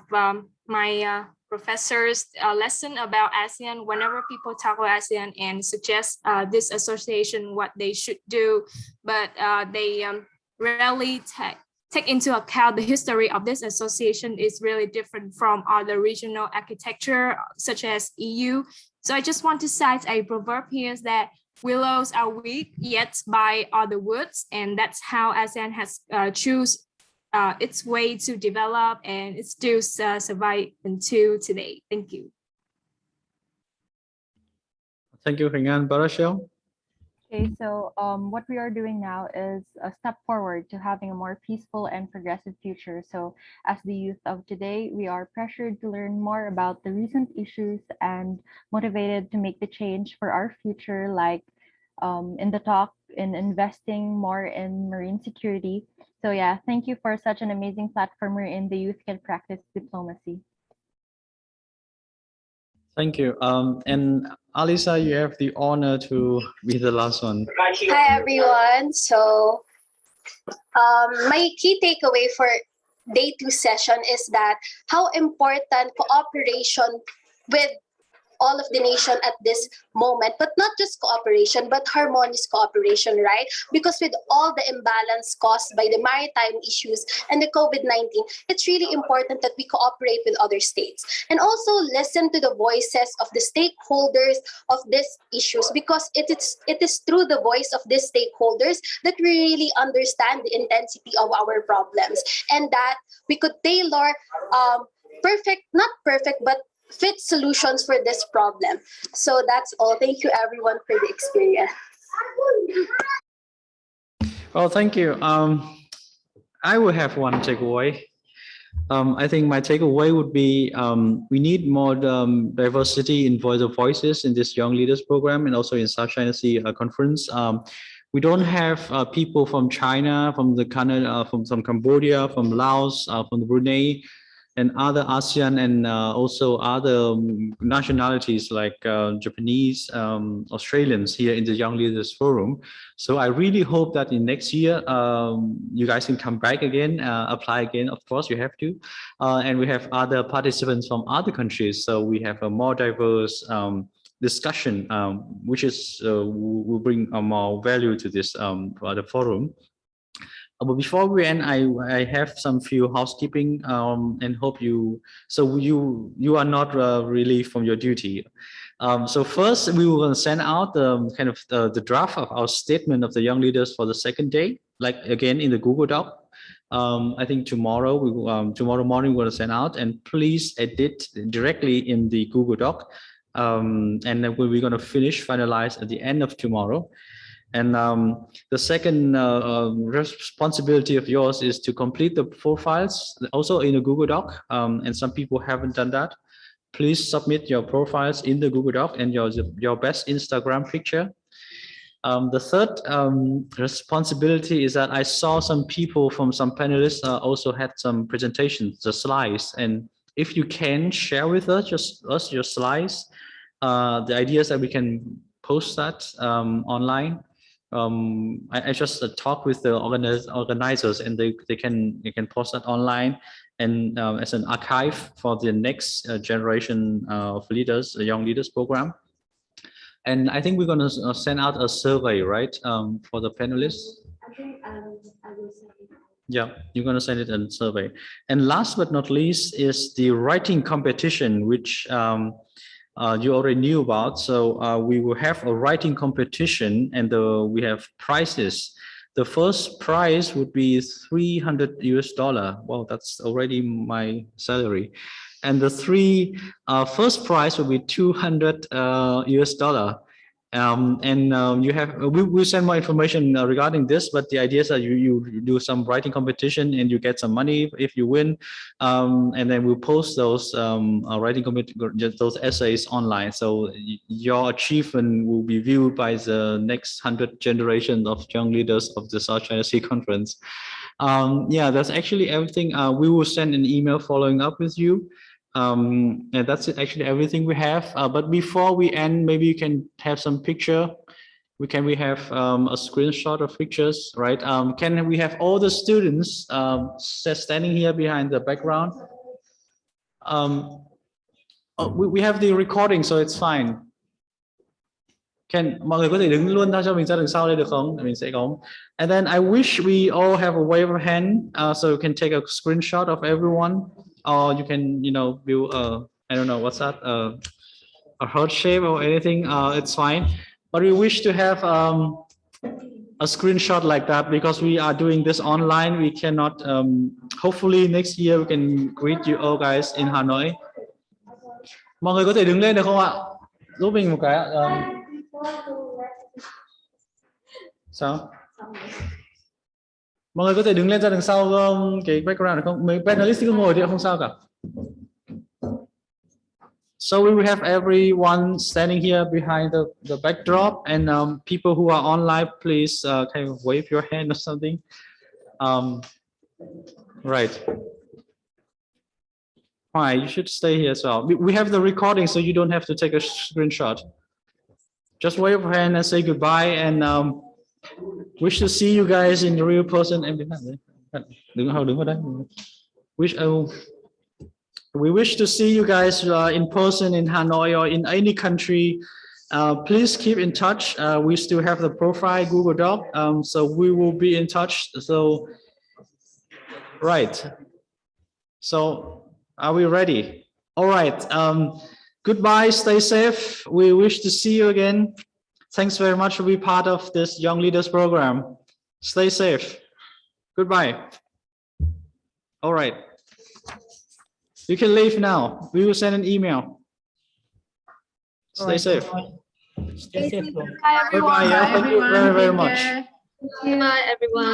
my professor's lesson about ASEAN. Whenever people talk about ASEAN and suggest this association what they should do, but they rarely take into account the history of this association is really different from other regional architecture such as EU. So I just want to cite a proverb here that willows are weak, yet by other woods, and that's how ASEAN has choose its way to develop, and it still survive until today. Thank you. Thank you, Khánh An. Barashel. Okay, so what we are doing now is a step forward to having a more peaceful and progressive future. So as the youth of today, we are pressured to learn more about the recent issues and motivated to make the change for our future, like in the talk in investing more in marine security. So yeah, thank you for such an amazing platform wherein the youth can practice diplomacy. Thank you. And Alisa, you have the honor to be the last one. Hi, everyone. So my key takeaway for day 2 session is that how important cooperation with all of the nation at this moment, but not just cooperation, but harmonious cooperation, right? Because with all the imbalance caused by the maritime issues and the COVID-19, it's really important that we cooperate with other states and also listen to the voices of the stakeholders of these issues, because it is through the voice of these stakeholders that we really understand the intensity of our problems, and that we could tailor not perfect, but fit solutions for this problem. So that's all. Thank you everyone for the experience. Well, thank you. I will have one takeaway. I think my takeaway would be we need more diversity in the voices in this Young Leaders Program and also in South China Sea conference. We don't have people from China, from the Canada, from Cambodia, from Laos, from Brunei, and other ASEAN, and also other nationalities like Japanese, Australians here in the Young Leaders Forum. So I really hope that in next year, you guys can come back again, apply again, of course you have to. And we have other participants from other countries. So we have a more diverse discussion, which is will bring more value to this the forum. But before we end, I have some few housekeeping and hope you are not relieved from your duty. So first, we will send out the draft of our statement of the young leaders for the second day, like again in the Google Doc. I think tomorrow tomorrow morning we're going to send out, and please edit directly in the Google Doc, and then we're going to finalize at the end of tomorrow. And the second responsibility of yours is to complete the profiles also in a Google Doc. And some people haven't done that. Please submit your profiles in the Google Doc and your best Instagram picture. The third responsibility is that I saw some people from some panelists also had some presentations, the slides, and if you can share with us your slides, the ideas that we can post that online. I just talked with the organizers, and they can post that online and as an archive for the next generation of leaders, the Young Leaders Program. And I think we're going to send out a survey, right, for the panelists? I think I will send it. Yeah, you're going to send it in a survey. And last but not least is the writing competition, which you already knew about. So we will have a writing competition, and we have prizes. The first prize would be $300 US. Well, that's already my salary. And the first prize will be $200 US. You have we'll send more information regarding this, but the idea is that you do some writing competition and you get some money if you win, and then we'll post those those essays online, so your achievement will be viewed by the next 100 generations of young leaders of the South China Sea Conference. Yeah, that's actually everything. We will send an email following up with you. And that's actually everything we have. But before we end, maybe you can have some picture. We have a screenshot of pictures, right? Can we have all the students standing here behind the background? We have the recording, so it's fine. Mọi người có thể đứng luôn cho mình ra đằng sau đây được không? Mình sẽ có. And then I wish we all have a wave of hand, so you can take a screenshot of everyone, or you can, build I don't know what's that, a heart shape or anything. It's fine, but we wish to have a screenshot like that because we are doing this online. We cannot. Hopefully next year we can greet you all guys in Hanoi. Mọi người có thể đứng lên được không ạ? Giúp mình một cái. Sao? Mọi người có thể đứng lên ra đằng sau cái background được không? Mấy panelist cứ ngồi thì không sao cả. So we will have everyone standing here behind the backdrop, and people who are online, please kind of wave your hand or something. Right. Fine, you should stay here as well. We have the recording, so you don't have to take a screenshot. Just wave your hand and say goodbye, and wish to see you guys in the real person. We wish to see you guys in person in Hanoi or in any country. Please keep in touch. We still have the profile Google Doc, so we will be in touch. So, right. So, are we ready? All right. Goodbye. Stay safe. We wish to see you again. Thanks very much for being part of this Young Leaders Program. Stay safe. Goodbye. All right. You can leave now. We will send an email. Stay safe. Stay safe. Bye, everyone. Bye-bye. Thank you very, very much. Bye, everyone.